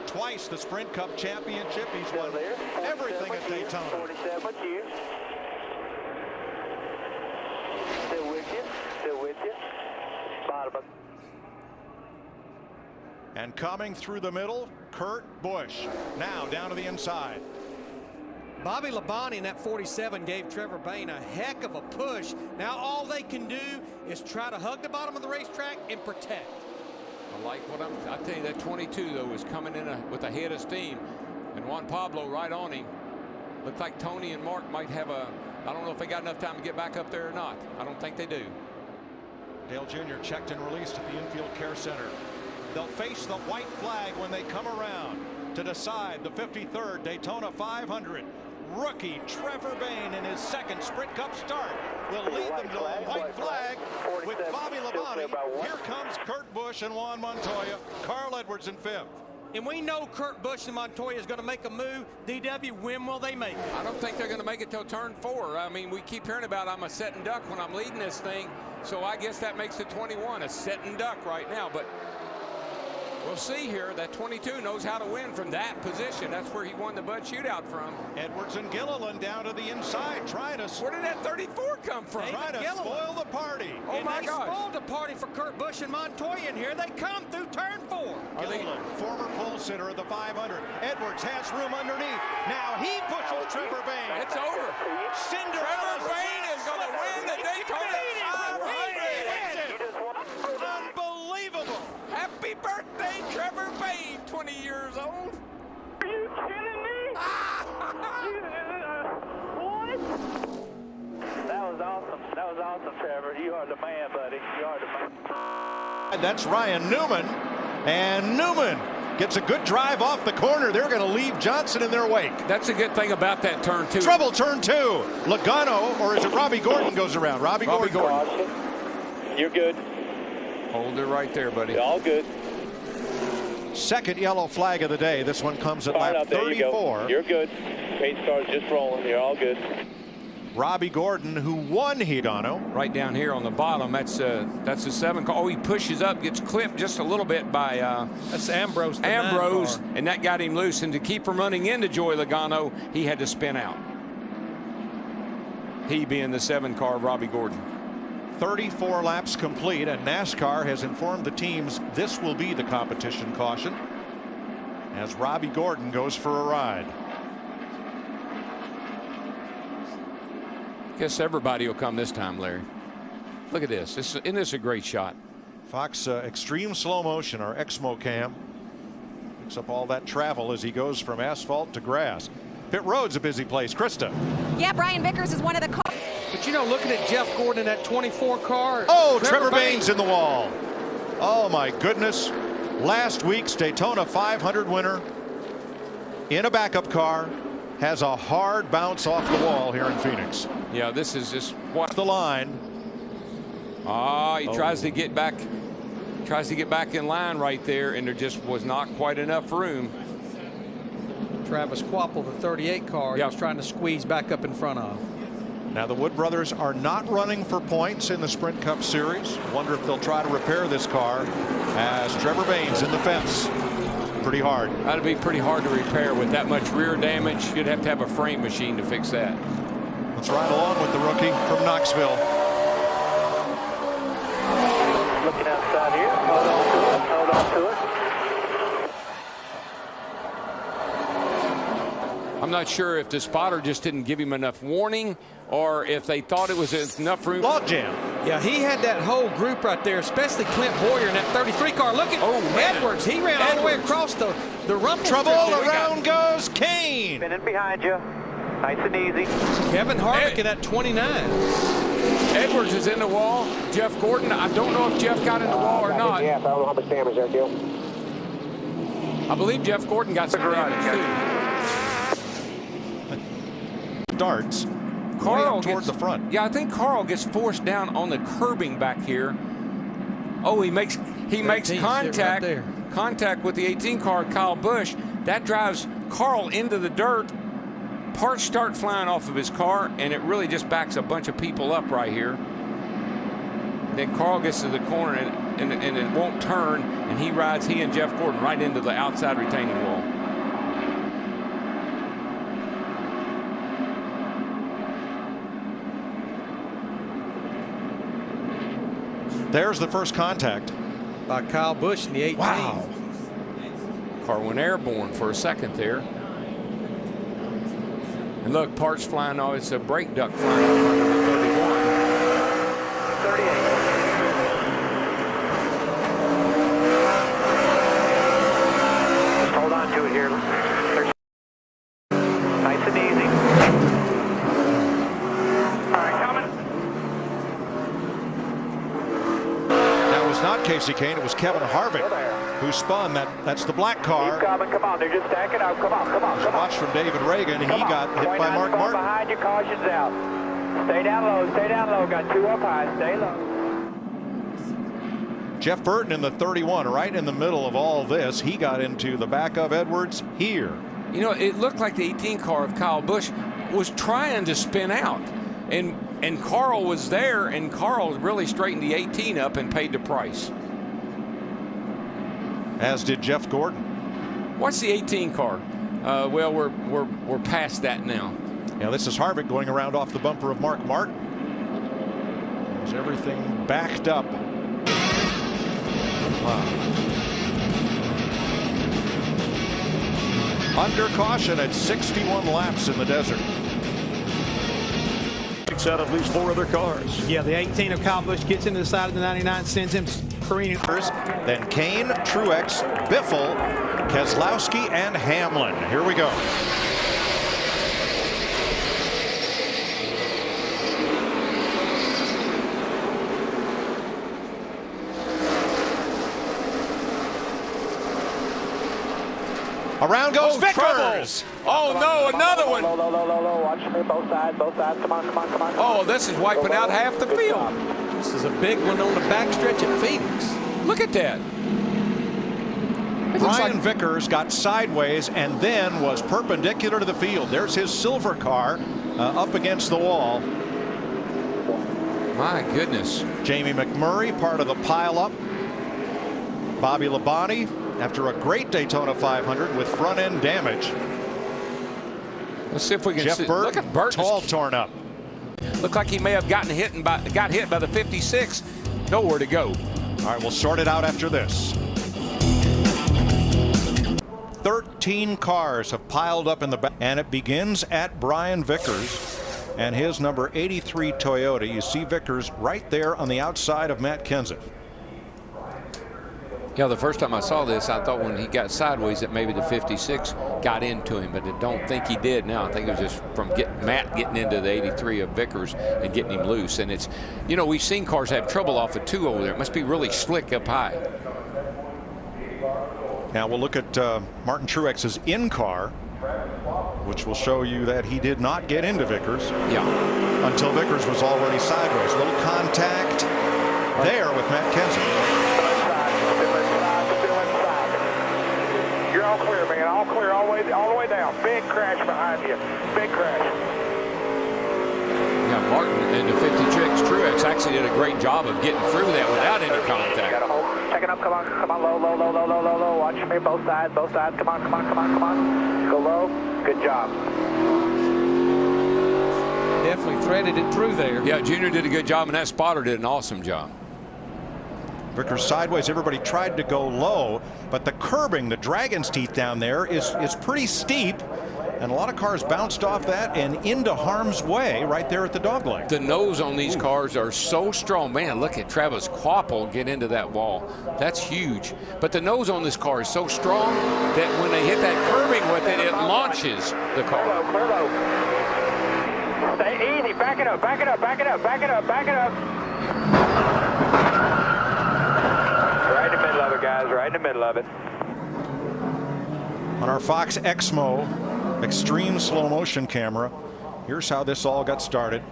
Twice the Sprint Cup championship. He's won everything at Daytona. 47 years. Still with you. Bottom. And coming through the middle, Kurt Busch. Now down to the inside. Bobby Labonte in that 47 gave Trevor Bayne a heck of a push. Now all they can do is try to hug the bottom of the racetrack and protect. I like what I tell you, that 22 though was coming in with a head of steam, and Juan Pablo right on him. Looked like Tony and Mark might have I don't know if they got enough time to get back up there or not. I don't think they do. Dale Jr. checked and released at the infield care center. They'll face the white flag when they come around to decide the 53rd Daytona 500. Rookie Trevor Bayne in his second Sprint Cup start will lead them to a white flag with Bobby Labonte. Here comes Kurt Busch and Juan Montoya. Carl Edwards in 5th. And we know Kurt Busch and Montoya is going to make a move. DW, when will they make it? I don't think they're going to make it till turn 4. I mean, we keep hearing about I'm a set and duck when I'm leading this thing. So I guess that makes it 21, a set and duck right now. But we'll see here. That 22 knows how to win from that position. That's where he won the Bud Shootout from. Edwards and Gilliland down to the inside, trying to. Where did that 34 come from? Trying to spoil the party. Oh my God! Spoiled the party for Kurt Busch and Montoya, and here they come through turn 4. Gilliland, former pole sitter of the 500. Edwards has room underneath. Now he pushes Trevor Bayne. It's over. Trevor Bayne is going to win the Daytona 500. Unbelievable. Happy birthday, Trevor Bayne, 20 years old. Are you kidding me? What? That was awesome. That was awesome, Trevor. You are the man, buddy. You are the man. That's Ryan Newman. And Newman gets a good drive off the corner. They're going to leave Johnson in their wake. That's a good thing about that turn 2. Trouble turn 2. Logano, or is it Robbie Gordon goes around? Robbie Gordon. You're good. Hold it right there, buddy. You're all good. Second yellow flag of the day. This one comes at lap 34. You're good. Pace car's just rolling. You're all good. Robbie Gordon, who won Hidano. Right down here on the bottom, that's a 7 car. Oh, he pushes up, gets clipped just a little bit by That's Ambrose. and that got him loose. And to keep from running into Joey Logano, he had to spin out. He being the 7 car of Robbie Gordon. 34 laps complete, and NASCAR has informed the teams this will be the competition caution as Robbie Gordon goes for a ride. Guess everybody will come this time, Larry. Look at this. Isn't this a great shot? Fox extreme slow motion, our Exmo cam, picks up all that travel as he goes from asphalt to grass. Pit road's a busy place. Krista. Yeah, Brian Vickers is one of the cars. But you know, looking at Jeff Gordon in that 24 car. Oh, Trevor Bayne's in the wall. Oh my goodness. Last week's Daytona 500 winner in a backup car has a hard bounce off the wall here in Phoenix. Yeah, this is just what the line. He tries to get back in line right there, and there just was not quite enough room. Travis Quapple, the 38 car, he was trying to squeeze back up in front of. Now the Wood brothers are not running for points in the Sprint Cup Series. Wonder if they'll try to repair this car as Trevor Bayne's in the fence. Pretty hard. That'd be pretty hard to repair with that much rear damage. You'd have to have a frame machine to fix that. Let's ride along with the rookie from Knoxville. Looking outside here. Hold on to it. Hold on to it. I'm not sure if the spotter just didn't give him enough warning or if they thought it was enough room. Log jam. Yeah, he had that whole group right there, especially Clint Boyer in that 33 car. Look at Edwards. He ran all the way across the rumble. Trouble. Around goes Kane. Spinning behind you. Nice and easy. Kevin Harvick in that 29. Edwards is in the wall. Jeff Gordon, I don't know if Jeff got in the wall or not. Yeah, I don't know how much damage there, Gil. I believe Jeff Gordon got some damage too. Darts. Carl toward the front. Yeah, I think Carl gets forced down on the curbing back here. Oh, he makes contact with the 18 car Kyle Busch. That drives Carl into the dirt. Parts start flying off of his car, and it really just backs a bunch of people up right here. Then Carl gets to the corner, and it won't turn, and he and Jeff Gordon right into the outside retaining wall. There's the first contact by Kyle Busch in the 18. Wow. Car went airborne for a second there. And look, parts flying off. It's a brake duct flying off under the 31. 38. Just hold on to it here. Nice and easy. All right, coming. That was not Casey Kane. It was Kevin Harvick who spun. That's the black car. Keep coming. Come on. They're just stacking out. Come on. Watch from David Reagan. He got hit by Mark Martin. Behind you. Caution's out. Stay down low. Stay down low. Got 2 up high. Stay low. Jeff Burton in the 31, right in the middle of all this. He got into the back of Edwards here. You know, it looked like the 18 car of Kyle Busch was trying to spin out. And Carl was there, and Carl really straightened the 18 up and paid the price. As did Jeff Gordon. What's the 18 car? Well, we're past that now. Yeah, this is Harvick going around off the bumper of Mark Martin. There's everything backed up. Wow. Under caution at 61 laps in the desert. Out of at least 4 other cars. Yeah, the 18 of Kyle Busch gets into the side of the 99, sends him careening. Then Kane, Truex, Biffle, Keselowski, and Hamlin. Here we go. Around goes Vickers. Oh no, another one. Low. Watch me, both sides. Come on. Oh, this is wiping out half the field. This is a big one on the backstretch at Phoenix. Look at that. Brian Vickers got sideways and then was perpendicular to the field. There's his silver car up against the wall. My goodness. Jamie McMurray, part of the pileup. Bobby Labonte, after a great Daytona 500 with front end damage. Let's see if we can Jeff see. Burton, Look at Burton. all torn up. Looked like he may have got hit by the 56. Nowhere to go. All right, we'll sort it out after this. 13 cars have piled up in the back, and it begins at Brian Vickers and his number 83 Toyota. You see Vickers right there on the outside of Matt Kenseth. Yeah, the first time I saw this, I thought when he got sideways that maybe the 56 got into him, but I don't think he did now. I think it was just from Matt getting into the 83 of Vickers and getting him loose. And it's, you know, we've seen cars have trouble off of 2 over there. It must be really slick up high. Now we'll look at Martin Truex's in-car, which will show you that he did not get into Vickers. Yeah. Until Vickers was already sideways. A little contact there with Matt Kenseth. You're all clear, man. All clear, all the way down. Big crash behind you. Big crash. Yeah, Martin and the 56 Truex actually did a great job of getting through that without any contact. Got a hold. Checking up. Come on. Low. Watch me. Both sides. Come on. Go low. Good job. Definitely threaded it through there. Yeah, Junior did a good job, and that spotter did an awesome job. Vickers sideways. Everybody tried to go low, but the curbing, the dragon's teeth down there is pretty steep, and a lot of cars bounced off that and into harm's way right there at the dogleg. The nose on these cars are so strong. Man, look at Travis Kvapil get into that wall. That's huge. But the nose on this car is so strong that when they hit that curbing with it, it launches the car. Clear low. Stay easy. Back it up. Right in the middle of it, guys. Right in the middle of it. On our Fox Exmo extreme slow motion camera, here's how this all got started.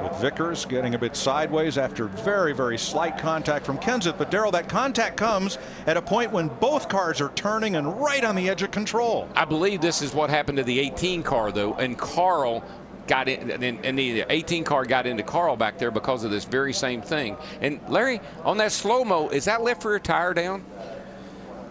With Vickers getting a bit sideways after very slight contact from Kenseth. But Darrell, that contact comes at a point when both cars are turning and right on the edge of control. I believe this is what happened to the 18 car, though, and Carl got in, and the 18 car got into Carl back there because of this very same thing. And Larry, on that slow-mo, is that left rear tire down?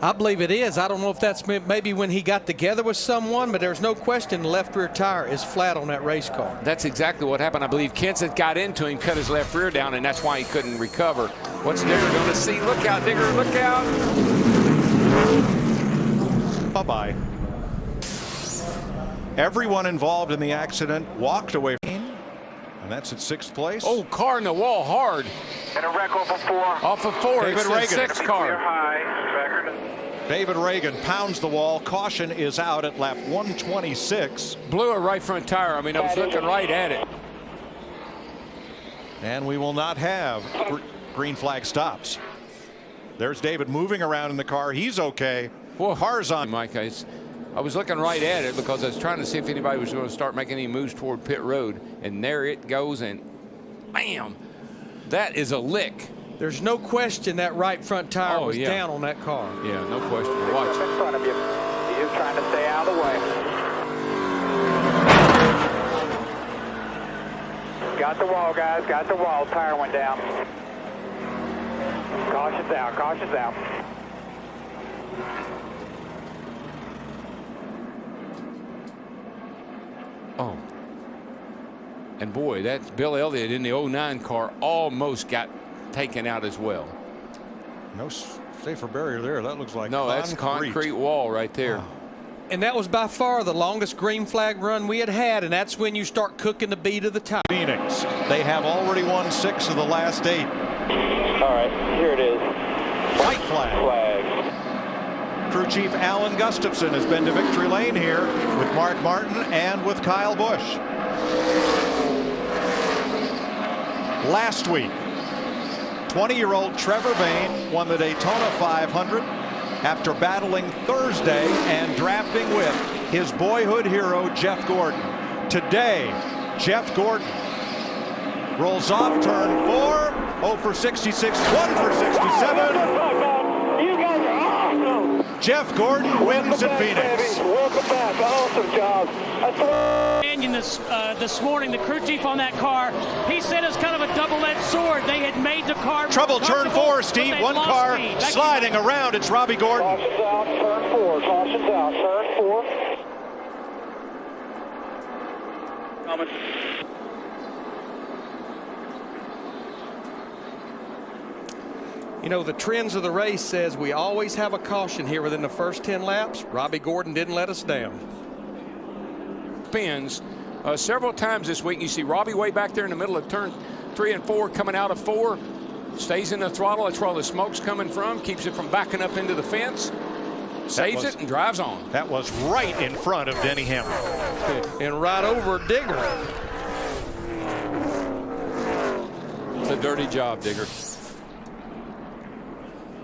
I believe it is. I don't know if that's maybe when he got together with someone, but there's no question the left rear tire is flat on that race car. That's exactly what happened. I believe Kenseth got into him, cut his left rear down, and that's why he couldn't recover. What's Digger going to see? Look out, Digger, look out. Bye-bye. Everyone involved in the accident walked away from him, and that's at 6th place. Oh, car in the wall hard. And a wreck off of 4. Off of 4, David it's Reagan. the 6th car. David Reagan pounds the wall. Caution is out at lap 126. Blew a right front tire. I mean, I was looking right at it. And we will not have green flag stops. There's David moving around in the car. He's okay. Well, car's on. Mike, I was looking right at it because I was trying to see if anybody was going to start making any moves toward pit road. And there it goes, and bam. That is a lick. There's no question that right front tire was down on that car. Yeah, no question. Watch. In front of you. He's trying to stay out of the way. Got the wall, guys. Got the wall. Tire went down. Caution's out. Caution's out. Oh. And boy, that's Bill Elliott in the 09 car almost got taken out as well. No safer barrier there. That looks like that's concrete wall right there. Wow. And that was by far the longest green flag run we had, and that's when you start cooking the beat of the tire. Phoenix. They have already won 6 of the last 8. All right, here it is. White flag. Crew Chief Alan Gustafson has been to victory lane here with Mark Martin and with Kyle Busch. Last week, 20-year-old Trevor Bayne won the Daytona 500 after battling Thursday and drafting with his boyhood hero, Jeff Gordon. Today, Jeff Gordon rolls off turn 4, 0 for 66, 1 for 67. You guys are awesome. Jeff Gordon wins at Phoenix. Welcome back. Awesome job. This morning, the crew chief on that car, he said it's kind of a double-edged sword. They had made the car trouble. Turn 4, Steve. One car sliding around. It's Robbie Gordon. Caution's out. Turn 4. Caution's out. Turn 4. Coming. You know, the trends of the race says we always have a caution here within the first 10 laps. Robbie Gordon didn't let us down. Spins several times this week. You see Robbie way back there in the middle of turn 3 and 4, coming out of 4, stays in the throttle. That's where all the smoke's coming from, keeps it from backing up into the fence, saves it and drives on. That was right in front of Denny Hamlin. And right over Digger. It's a dirty job, Digger.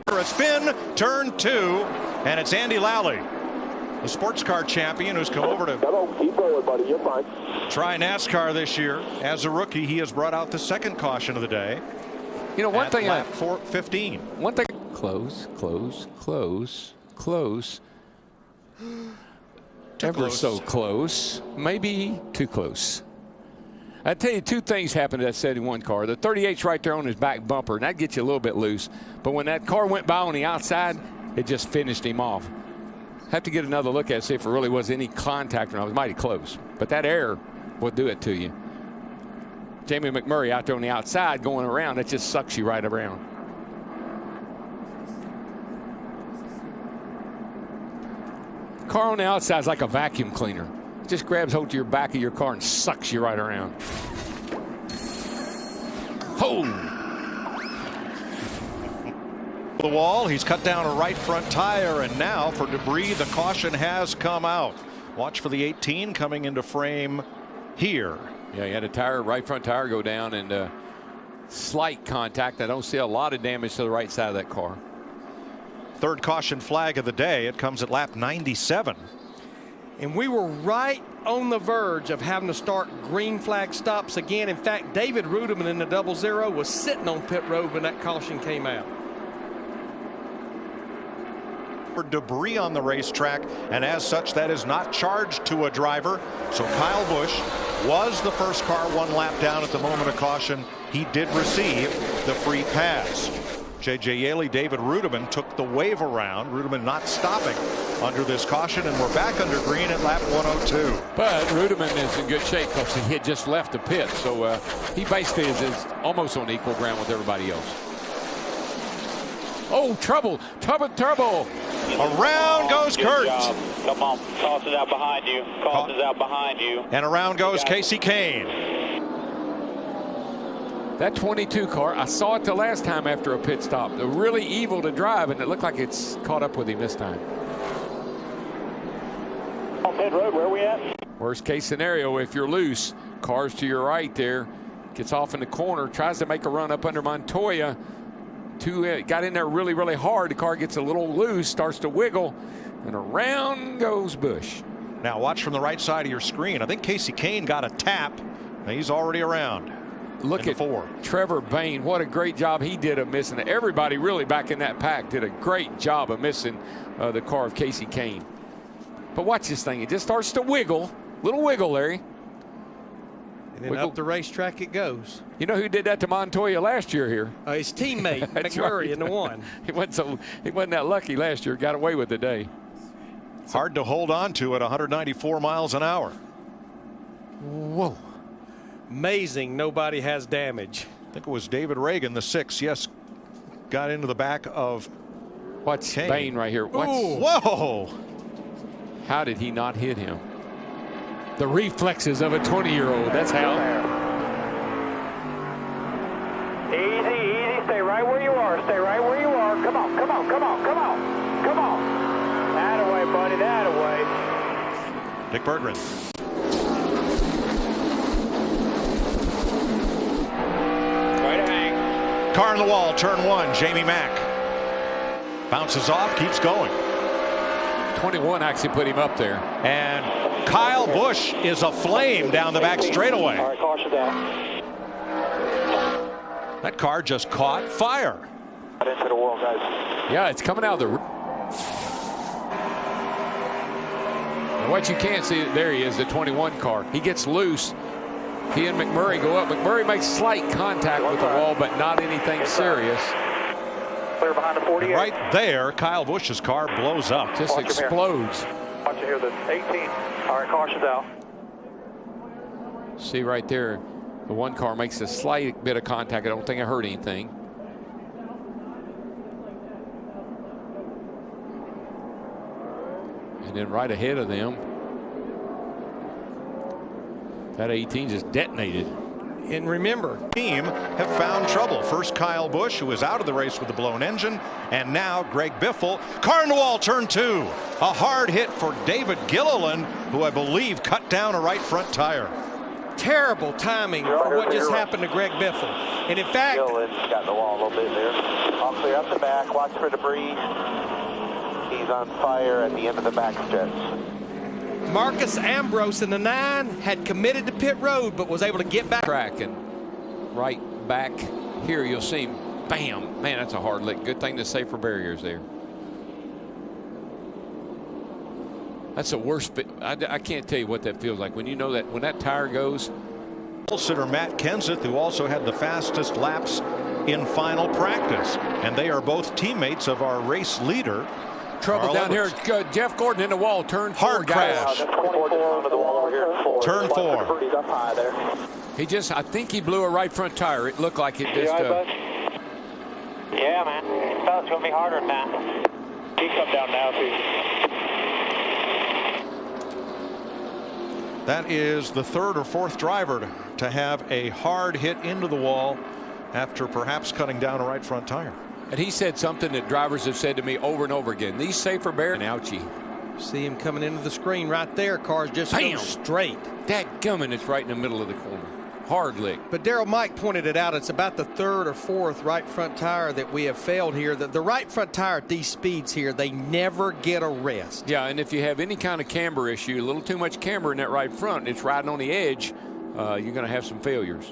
A spin, turn 2, and it's Andy Lally, the sports car champion who's come over to keep going, buddy. You're fine. try NASCAR this year. As a rookie, he has brought out the second caution of the day. You know, one thing lap 15. One thing. Close. Ever so close. Maybe too close. I tell you, 2 things happened to that 71 car. The 38's right there on his back bumper, and that gets you a little bit loose. But when that car went by on the outside, it just finished him off. Have to get another look at it, see if there really was any contact, and I was mighty close. But that air will do it to you. Jamie McMurray out there on the outside going around, it just sucks you right around. Car on the outside is like a vacuum cleaner. Just grabs hold to your back of your car and sucks you right around. Oh! The wall, he's cut down a right front tire, and now for debris, the caution has come out. Watch for the 18 coming into frame here. Yeah, he had a right front tire go down, and slight contact. I don't see a lot of damage to the right side of that car. Third caution flag of the day. It comes at lap 97. And we were right on the verge of having to start green flag stops again. In fact, David Rudiman in the 00 was sitting on pit road when that caution came out. For debris on the racetrack, and as such, that is not charged to a driver. So Kyle Busch was the first car 1 lap down at the moment of caution. He did receive the free pass. J.J. Yaley, David Rudiman took the wave around. Rudiman not stopping under this caution, and we're back under green at lap 102. But Rudiman is in good shape because he had just left the pit, so he basically is almost on equal ground with everybody else. Oh, trouble. Around goes Kurt. Come on, caution's out behind you. Caution's out behind you. And around goes Casey Kane. That 22 car, I saw it the last time after a pit stop. They're really evil to drive, and it looked like it's caught up with him this time. On pit road, where are we at? Worst case scenario, if you're loose, cars to your right there, gets off in the corner, tries to make a run up under Montoya. Got in there really, really hard. The car gets a little loose, starts to wiggle, and around goes Busch. Now watch from the right side of your screen. I think Casey Kane got a tap. He's already around. look at Trevor Bayne. What a great job he did of missing it. Everybody really back in that pack did a great job of missing the car of Casey Kane. But watch this thing. It just starts to wiggle. Little wiggle, Larry. And then up the racetrack it goes. You know who did that to Montoya last year here? His teammate, McMurray, in the one. He wasn't that lucky last year. Got away with the day. Hard to hold on to at 194 miles an hour. Whoa. Amazing nobody has damage. I think it was David Reagan, the 6, yes, got into the back of Watch Bayne right here. Whoa. How did he not hit him? The reflexes of a 20-year-old. That's how. Easy. Stay right where you are. Stay right where you are. Come on. That away, buddy. That away. Dick Berggren. Right to hang. Car in the wall, turn 1, Jamie Mack. Bounces off, keeps going. 21 actually put him up there. And Kyle Busch is aflame down the back straightaway. All right, caution down. That car just caught fire. Into the wall, guys. Yeah, it's coming out of the. And what you can't see, there he is, the 21 car. He gets loose. He and McMurray go up. McMurray makes slight contact with the wall, but not anything serious. Clear behind the 48. Right there, Kyle Busch's car blows up. Just explodes. Watch it here, the 18. All right, caution's out. See right there, the one car makes a slight bit of contact. I don't think it hurt anything. And then right ahead of them, that 18 just detonated. And remember, team have found trouble. First Kyle Busch, who was out of the race with the blown engine, and now Greg Biffle. Car in the wall, turn 2. A hard hit for David Gilliland, who I believe cut down a right front tire. Terrible timing for what just happened to Greg Biffle. And in fact, Gilliland's got the wall a little bit there. I'll clear up the back. Watch for debris. He's on fire at the end of the back stretch. Marcus Ambrose in the 9 had committed to pit road, but was able to get back. Track and right back here, you'll see him. Bam! Man, that's a hard lick. Good thing the safer barriers there. That's the worst bit. I can't tell you what that feels like when you know that when that tire goes. Consider Matt Kenseth, who also had the fastest laps in final practice, and they are both teammates of our race leader. Trouble down here. Jeff Gordon in the wall. Turn 4. Hard crash. Turn 4. He just, I think he blew a right front tire. It looked like it just. Yeah, man. It's going to be harder than that. He come down now, too. That is the 3rd or 4th driver to have a hard hit into the wall after perhaps cutting down a right front tire. And he said something that drivers have said to me over and over again. These safer barriers. Ouchie. See him coming into the screen right there. Cars just go straight. That gumming, it's right in the middle of the corner. Hard lick. But Daryl, Mike pointed it out. It's about the 3rd or 4th right front tire that we have failed here. The right front tire at these speeds here, they never get a rest. Yeah, and if you have any kind of camber issue, a little too much camber in that right front, it's riding on the edge, you're going to have some failures.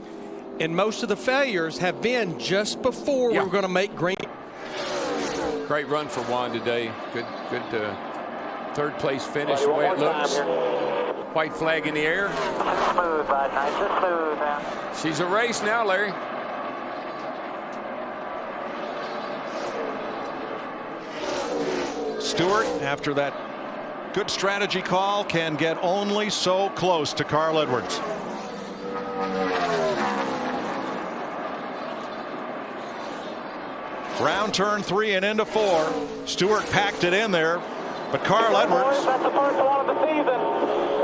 And most of the failures have been just before we were going to make green. Great run for Juan today. Good 3rd place finish the way it looks. White flag in the air. Smooth, bud. Nice and smooth, man. She's a race now, Larry. Stewart, after that good strategy call, can get only so close to Carl Edwards. Round turn 3 and into 4. Stewart packed it in there, but Carl Edwards. That's the first one of the season.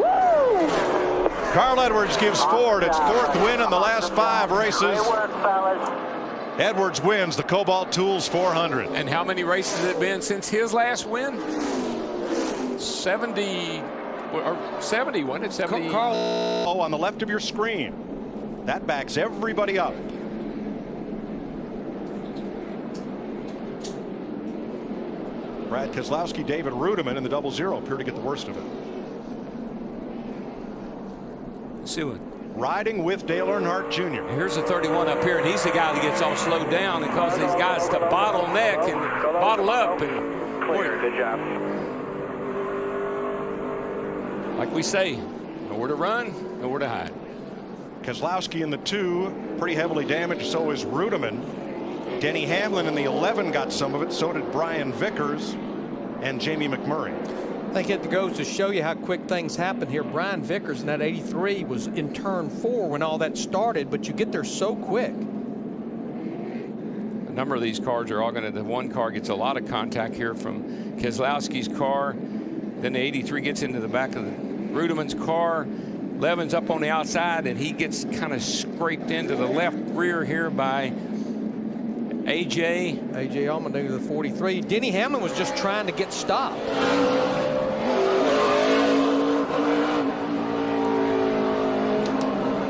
Woo! Carl Edwards gives Ford its 4th win in the last 5 races. Edwards wins the Cobalt Tools 400. And how many races has it been since his last win? 70 or 70, wasn't it? 70. Carl, on the left of your screen. That backs everybody up. Brad Keselowski, David Rudiman in the 0-0 appear to get the worst of it. Let's see what riding with Dale Earnhardt Jr. Here's a 31 up here, and he's the guy that gets all slowed down and causes these guys to bottleneck and bottle up. And Clear. Good job. Like we say, nowhere to run, nowhere to hide. Keselowski in the 2, pretty heavily damaged. So is Rudeman. Denny Hamlin in the 11 got some of it. So did Brian Vickers and Jamie McMurray. I think it goes to show you how quick things happen here. Brian Vickers in that 83 was in turn 4 when all that started, but you get there so quick. A number of these cars are all going to, the one car gets a lot of contact here from Keselowski's car. Then the 83 gets into the back of the Rudeman's car. Levin's up on the outside, and he gets kind of scraped into the left rear here by AJ Allmendinger, the 43. Denny Hamlin was just trying to get stopped.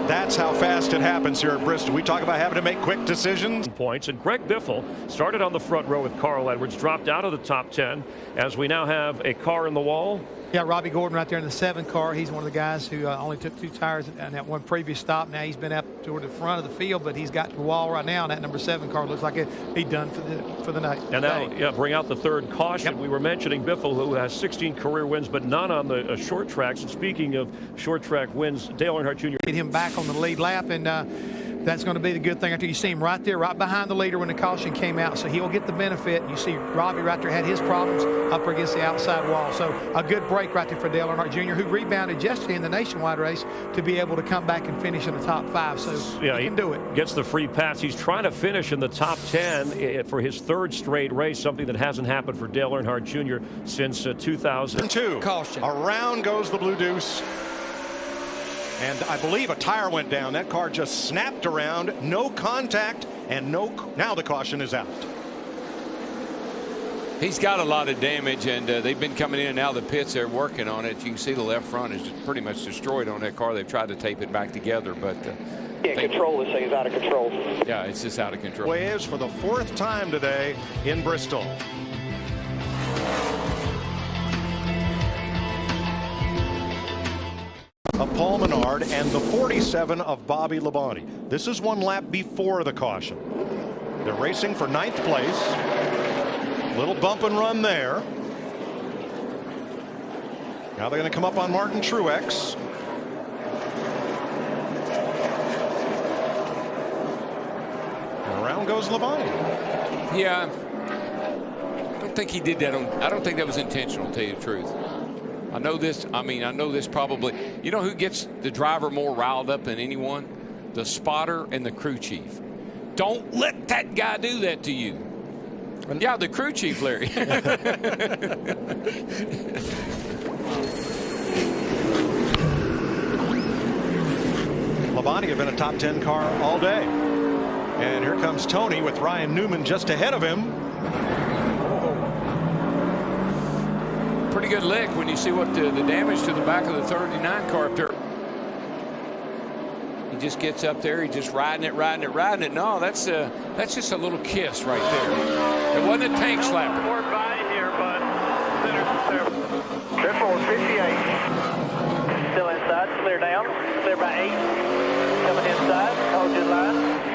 That's how fast it happens here at Bristol. We talk about having to make quick decisions. Points, and Greg Biffle started on the front row with Carl Edwards, dropped out of the top 10 as we now have a car in the wall. Yeah, Robbie Gordon right there in the 7 car. He's one of the guys who only took 2 tires in that one previous stop. Now he's been up toward the front of the field, but he's got to the wall right now. And that number 7 car looks like he's done for the night. And now, yeah, bring out the 3rd caution. Yep. We were mentioning Biffle, who has 16 career wins, but none on the short tracks. And speaking of short track wins, Dale Earnhardt Jr. Get him back on the lead lap, and that's going to be the good thing. After you see him right there, right behind the leader when the caution came out, so he'll get the benefit. You see Robbie right there had his problems up against the outside wall. So a good break right there for Dale Earnhardt Jr., who rebounded yesterday in the nationwide race to be able to come back and finish in the top 5. So yeah, he can do it. Gets the free pass. He's trying to finish in the top 10 for his 3rd straight race, something that hasn't happened for Dale Earnhardt Jr. since 2002. Caution. Around goes the Blue Deuce. And I believe a tire went down. That car just snapped around. No contact, and now the caution is out. He's got a lot of damage, and they've been coming in and out of the pits. They're working on it. You can see the left front is pretty much destroyed on that car. They've tried to tape it back together, but yeah, control this thing is out of control. Yeah, it's just out of control. Waves for the 4th time today in Bristol. Of Paul Menard and the 47 of Bobby Labonte. This is one lap before the caution. They're racing for 9th place. Little bump and run there. Now they're going to come up on Martin Truex. And around goes Labonte. Yeah, I don't think he did that I don't think that was intentional, to tell you the truth. I know this. I mean, I know this probably. You know who gets the driver more riled up than anyone? The spotter and the crew chief. Don't let that guy do that to you. Yeah, the crew chief, Larry. Labonte had been a top 10 car all day. And here comes Tony with Ryan Newman just ahead of him. Pretty good lick when you see what the damage to the back of the 39 car up there. He just gets up there, he's just riding it. No, that's just a little kiss right there. It wasn't a tank slapper. More by here, bud. Clear forward, 58. Still inside, clear down, clear by 8. Coming inside, hold your line.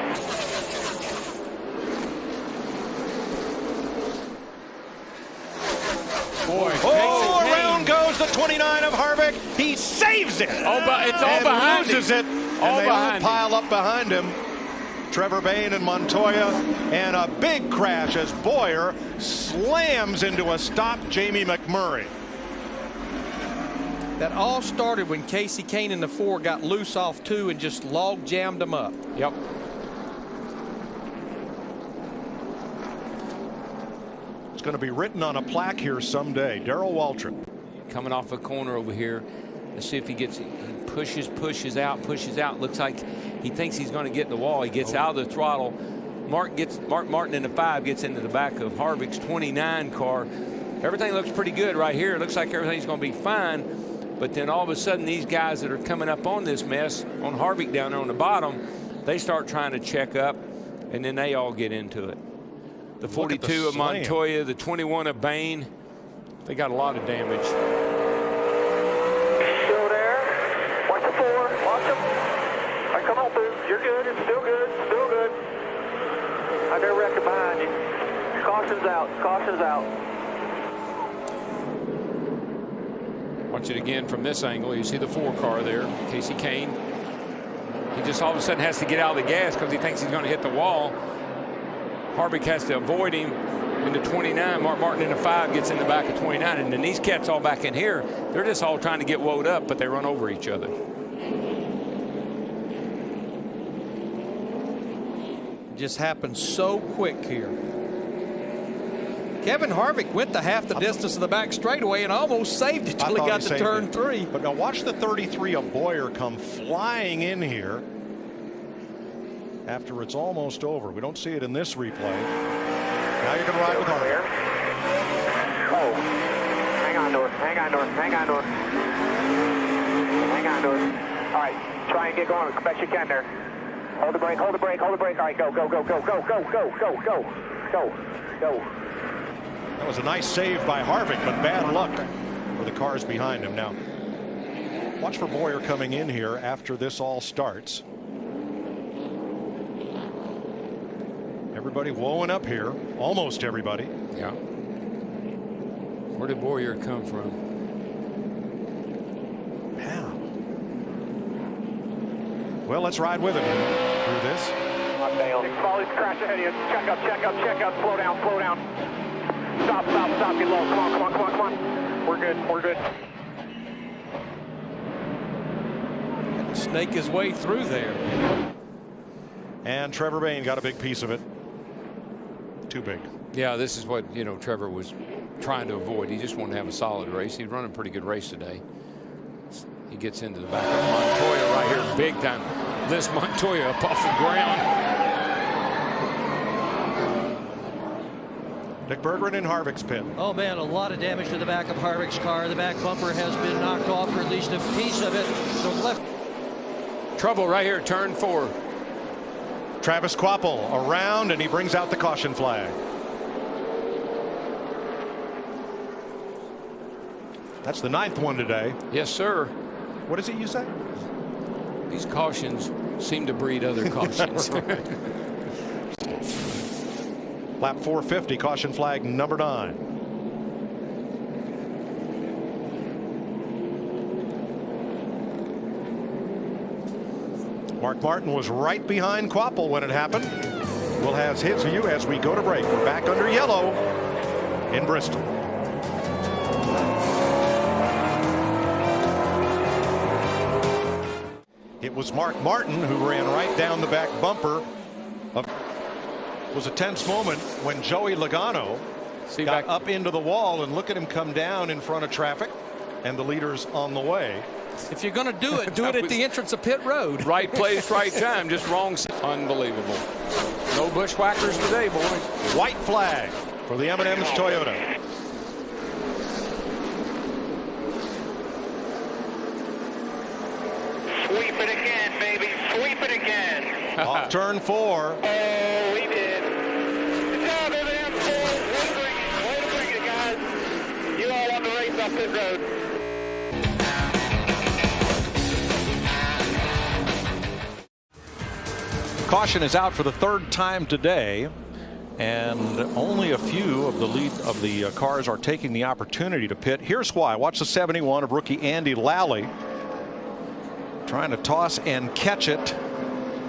Boy, around goes the 29 of Harvick. He saves it. It's all behind him. Loses it. And they all pile up behind him. Trevor Bayne and Montoya, and a big crash as Boyer slams into a stop Jamie McMurray. That all started when Casey Kane in the 4 got loose off 2 and just log jammed them up. Yep. It's going to be written on a plaque here someday. Darrell Waltrip coming off a corner over here. Let's see if he pushes out. Looks like he thinks he's going to get the wall. He gets out of the throttle. Mark Martin in the 5 gets into the back of Harvick's 29 car. Everything looks pretty good right here. It looks like everything's going to be fine. But then all of a sudden, these guys that are coming up on this mess on Harvick down there on the bottom, they start trying to check up, and then they all get into it. The 42 of Montoya, the 21 of Bayne, they got a lot of damage. Still there. Watch the 4. Watch them. You're good. It's still good. Still good. I got a wrecker behind you. Caution's out. Caution's out. Watch it again from this angle. You see the 4 car there, Casey Kane. He just all of a sudden has to get out of the gas because he thinks he's going to hit the wall. Harvick has to avoid him into 29. Mark Martin in the 5 gets in the back of 29. And then these cats all back in here, they're just all trying to get woed up, but they run over each other. It just happened so quick here. Kevin Harvick went the half the distance of the back straightaway and almost saved it till he got to turn 3. But now watch the 33 of Boyer come flying in here after it's almost over. We don't see it in this replay. Now you're going to ride with Harvick. Oh, hang on to it. Hang on to it. Hang on to it. Hang on to it. All right, try and get going as best you can there. Hold the brake. Hold the brake. Hold the brake. All right, go, go, go, go, go, go, go, go, go, go, go. That was a nice save by Harvick, but bad luck for the cars behind him. Now, watch for Boyer coming in here after this all starts. Everybody wowing up here. Almost everybody. Yeah. Where did Boyer come from? Yeah. Well, let's ride with him through this. I'm down. Follow this crash ahead of you. Check up, check up, check up. Slow down, slow down. Stop, stop, stop. Get low. Come on, come on, come on, come on. We're good. We're good. Had to snake his way through there. And Trevor Bayne got a big piece of it. Too big. Yeah, this is what, you know, Trevor was trying to avoid. He just wanted to have a solid race. He's running a pretty good race today. He gets into the back of Montoya right here big time. This Montoya up off the ground. Dick Berggren in Harvick's pit. Oh man, a lot of damage to the back of Harvick's car. The back bumper has been knocked off, or at least a piece of it. The left. Trouble right here, turn 4. Travis Kvapil around, and he brings out the caution flag. That's the 9th one today. Yes, sir. What is it you say? These cautions seem to breed other cautions. Lap 450, caution flag number 9. Mark Martin was right behind Kvapil when it happened. We'll have his view as we go to break. We're back under yellow in Bristol. It was Mark Martin who ran right down the back bumper. It was a tense moment when Joey Logano got up into the wall, and look at him come down in front of traffic and the leaders on the way. If you're going to do it, do it at the entrance of pit road. Right place, right time, just wrong. Unbelievable. No bushwhackers today, boys. White flag for the M&M's Toyota. Sweep it again, baby. Sweep it again. Off turn 4. Oh, we did. Good job, M&M. Way to bring it, guys. You all on the race off pit road. Caution is out for the 3rd time today, and only a few of the cars are taking the opportunity to pit. Here's why. Watch the 71 of rookie Andy Lally trying to toss and catch it,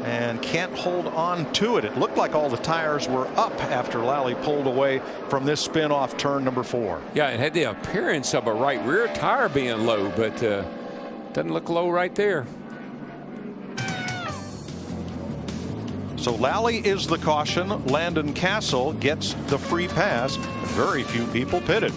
and can't hold on to it. It looked like all the tires were up after Lally pulled away from this spin off turn number 4. Yeah, it had the appearance of a right rear tire being low, but doesn't look low right there. So Lally is the caution. Landon Castle gets the free pass. Very few people pitted.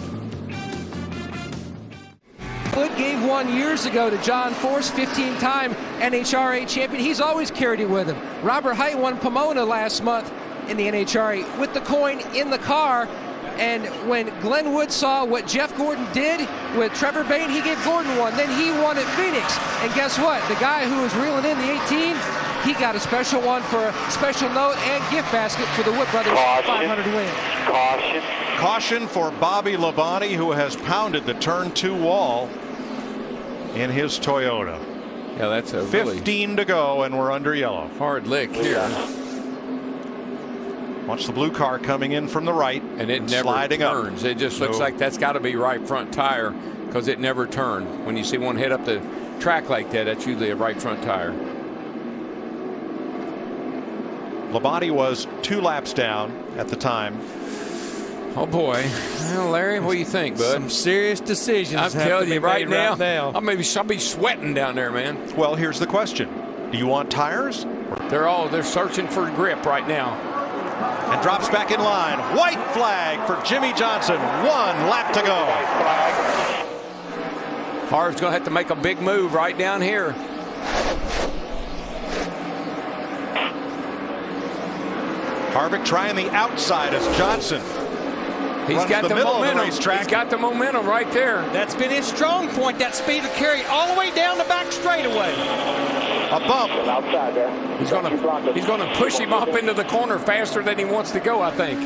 Wood gave one years ago to John Force, 15-time NHRA champion. He's always carried it with him. Robert Height won Pomona last month in the NHRA with the coin in the car. And when Glenn Wood saw what Jeff Gordon did with Trevor Bayne, he gave Gordon one. Then he won at Phoenix. And guess what? The guy who was reeling in the 18, he got a special one for a special note and gift basket for the Wood Brothers 500 win. Caution. Caution for Bobby Labonte, who has pounded the turn 2 wall in his Toyota. Yeah, that's a 15 to go, and we're under yellow. Hard lick here. Watch the blue car coming in from the right. And it never turns. It just looks like that's got to be right front tire because it never turned. When you see one head up the track like that, that's usually a right front tire. Labonte was 2 laps down at the time. Oh boy. Well, Larry, what do you think, bud? Some serious decisions. I'm telling you right now, now. I'll be sweating down there, man. Well, here's the question. Do you want tires? They're searching for grip right now. And drops back in line. White flag for Jimmy Johnson. 1 lap to go. Harv's going to have to make a big move right down here. Harvick trying the outside as Johnson. He's got the momentum. He's got the momentum right there. That's been his strong point, that speed of carry all the way down the back straightaway. A bump. Outside there. He's going to push him up into the corner faster than he wants to go, I think.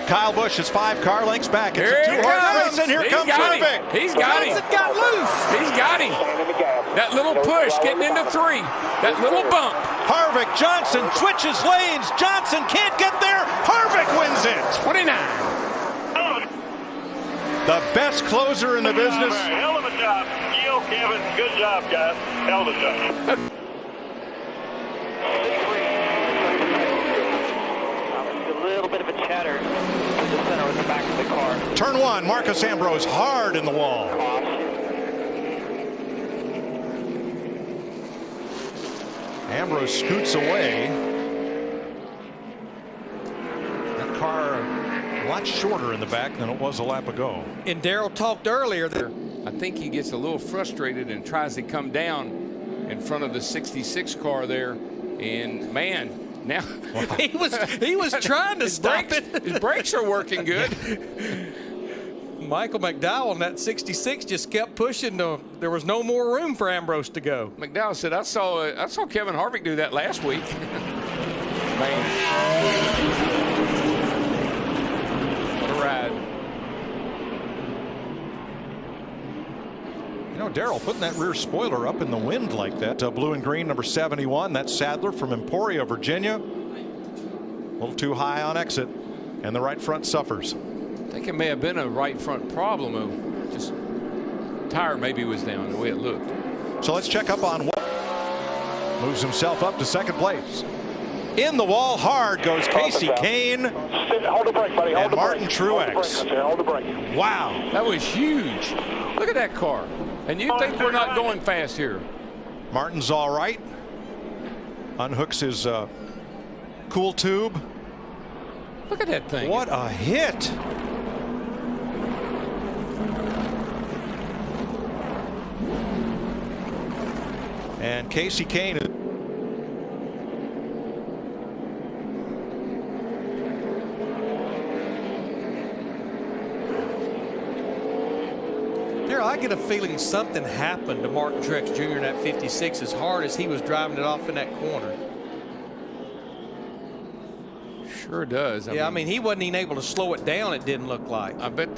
Kyle Busch is 5 car lengths back. It's a 2-horse race, and here comes Harvick. He's got him. Johnson got loose. He's got him. That little push getting into 3. That little bump. Harvick, Johnson switches lanes. Johnson can't get there. Harvick wins it. 29. The best closer in the business. Hell of a job. Gil, Kevin, good job, guys. Hell of a job. A little bit of a chatter to the center of the back of the car. Turn 1, Marcus Ambrose hard in the wall. Ambrose scoots away. That car a lot shorter in the back than it was a lap ago. And Darrell talked earlier there. I think he gets a little frustrated and tries to come down in front of the 66 car there. And man, now he was trying to stop it. His brakes are working good. Michael McDowell in that 66 just kept pushing. There was no more room for Ambrose to go. McDowell said, I saw Kevin Harvick do that last week. Man. What a ride. You know, Darrell putting that rear spoiler up in the wind like that. Blue and green, number 71. That's Sadler from Emporia, Virginia. A little too high on exit, and the right front suffers. I think it may have been a right front problem of just tire maybe was down the way it looked. So let's check up on what moves himself up to second place. In the wall hard goes Casey Kane. Hold the brake, buddy. And Martin Truex. Hold the brake. Wow. That was huge. Look at that car. And you think we're not going fast here. Martin's all right. Unhooks his cool tube. Look at that thing. What a hit. And Casey Kane. I get a feeling something happened to Martin Truex Jr. in that 56 as hard as he was driving it off in that corner. Sure does. I mean, he wasn't even able to slow it down, it didn't look like. I bet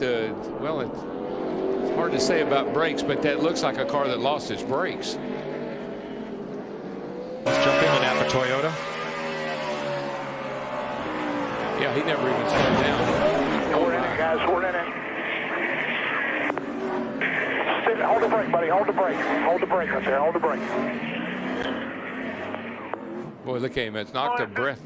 well, it's hard to say about brakes, but that looks like a car that lost its brakes. Let's jump into Napa Toyota. Yeah, he never even slowed down. We're in it, guys. We're in it. Hold the brake, buddy. Hold the brake. Hold the brake up there. Hold the brake. Boy, look at him. It's knocked a breath.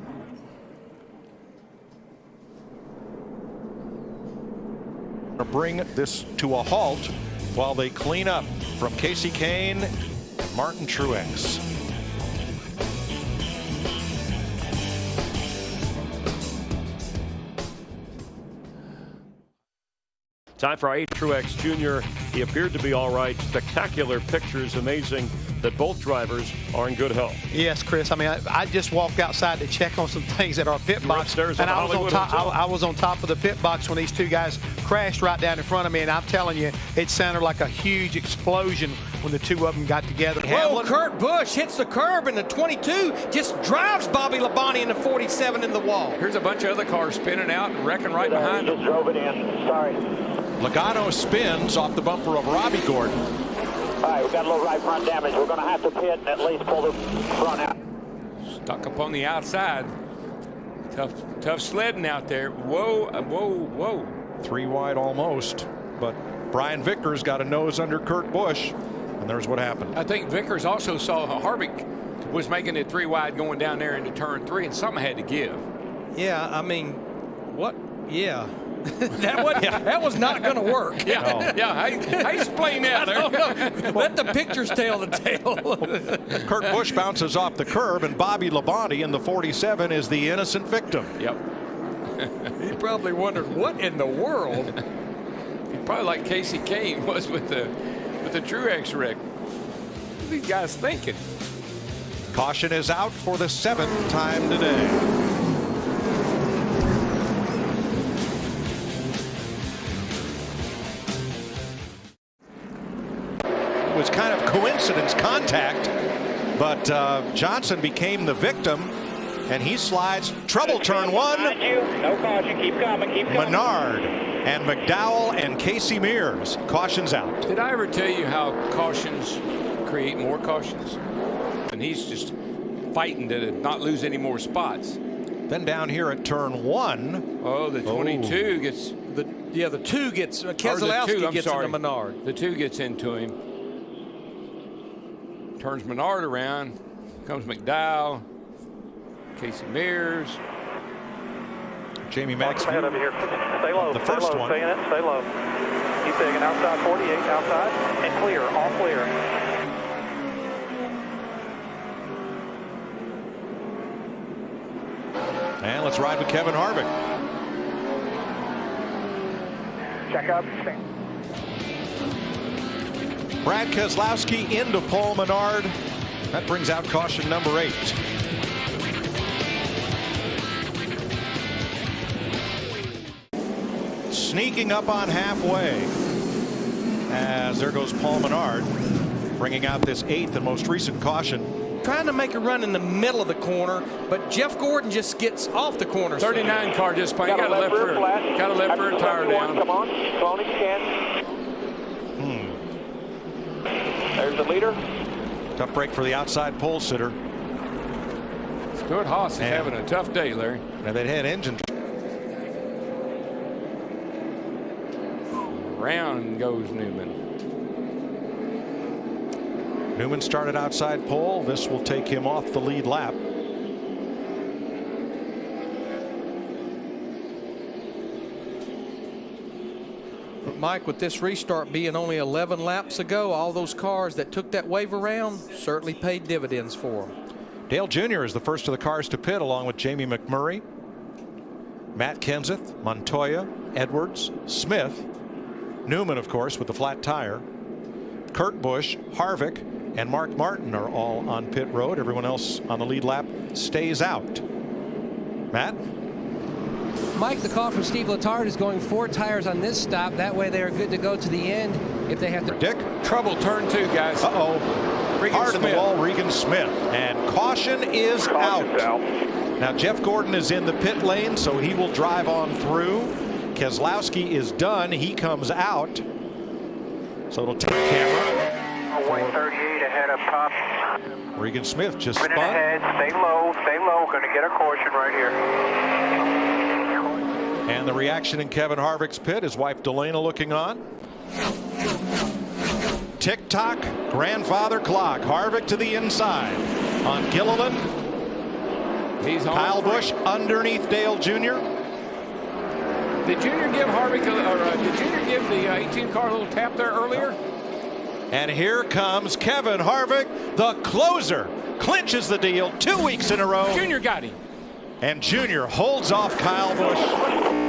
Bring this to a halt while they clean up from Casey Kane and Martin Truex. Time for our Truex Jr. He appeared to be all right. Spectacular pictures. Amazing that both drivers are in good health. Yes, Chris. I mean, I just walked outside to check on some things at our pit box. And I was on top of the pit box when these two guys crashed right down in front of me. And I'm telling you, it sounded like a huge explosion when the two of them got together. Whoa, Kurt Busch hits the curb in the 22, just drives Bobby Labonte in the 47 in the wall. Here's a bunch of other cars spinning out and wrecking right behind them. Just drove it in. Sorry. Logano spins off the bumper of Robbie Gordon. All right, we've got a little right front damage. We're going to have to pit and at least pull the front out. Stuck up on the outside. Tough sledding out there. Whoa, whoa, whoa. 3 wide almost, but Brian Vickers got a nose under Kurt Busch, and there's what happened. I think Vickers also saw Harvick was making it 3 wide going down there into turn 3, and something had to give. Yeah, I mean, what? Yeah. that was not going to work. Yeah, no. Yeah. I explain that. Let the pictures tell the tale. Kurt Busch bounces off the curb, and Bobby Labonte in the 47 is the innocent victim. Yep. He probably wondered what in the world. He probably like Casey Kane was with the Truex wreck. What are these guys thinking? Caution is out for the 7th time today. Was kind of coincidence contact, but Johnson became the victim, and he slides. Trouble turn 1. No caution. Keep coming. Keep coming. Menard and McDowell and Casey Mears. Cautions out. Did I ever tell you how cautions create more cautions? And he's just fighting to not lose any more spots. Then down here at turn 1. Oh, the 22 gets the 2 gets Keselowski gets into Menard. The 2 gets into him. Turns Menard around. Comes McDowell. Casey Mears. Jamie Max. Stay low. The first one. Stay in it. Stay low. Keep digging. Outside 48. Outside. And clear. All clear. And let's ride with Kevin Harvick. Check up. Brad Keselowski into Paul Menard. That brings out caution number 8. Sneaking up on halfway. As there goes Paul Menard, bringing out this 8th and most recent caution. Trying to make a run in the middle of the corner, but Jeff Gordon just gets off the corner. 39 car just playing. Got a left rear flat. Got a left rear tire down. Come on. Slow as you can. There's the leader. Tough break for the outside pole sitter. Stuart Haas is having a tough day, Larry. Now they'd had engine. Round goes Newman. Newman started outside pole. This will take him off the lead lap. But Mike, with this restart being only 11 laps ago, all those cars that took that wave around certainly paid dividends for them. Dale Jr. is the first of the cars to pit, along with Jamie McMurray, Matt Kenseth, Montoya, Edwards, Smith, Newman, of course, with the flat tire. Kurt Busch, Harvick, and Mark Martin are all on pit road. Everyone else on the lead lap stays out. Matt? Mike, the call from Steve Letard is going 4 tires on this stop. That way they are good to go to the end if they have to. Dick? Trouble turn 2, guys. Uh-oh. Hard in the wall, Regan Smith. And caution is out. Now Jeff Gordon is in the pit lane, so he will drive on through. Keselowski is done. He comes out. So it'll take camera. 138 ahead of top. Regan Smith just spun. Ahead. Stay low. Stay low. Going to get a caution right here. And the reaction in Kevin Harvick's pit. His wife Delana looking on. Tick-tock, grandfather clock. Harvick to the inside. On Gilliland. He's on. Kyle Busch underneath Dale Jr. Did Junior give Harvick, did Junior give the 18 car a little tap there earlier? And here comes Kevin Harvick, the closer, clinches the deal 2 weeks in a row. Junior got him. And Junior holds off Kyle Busch.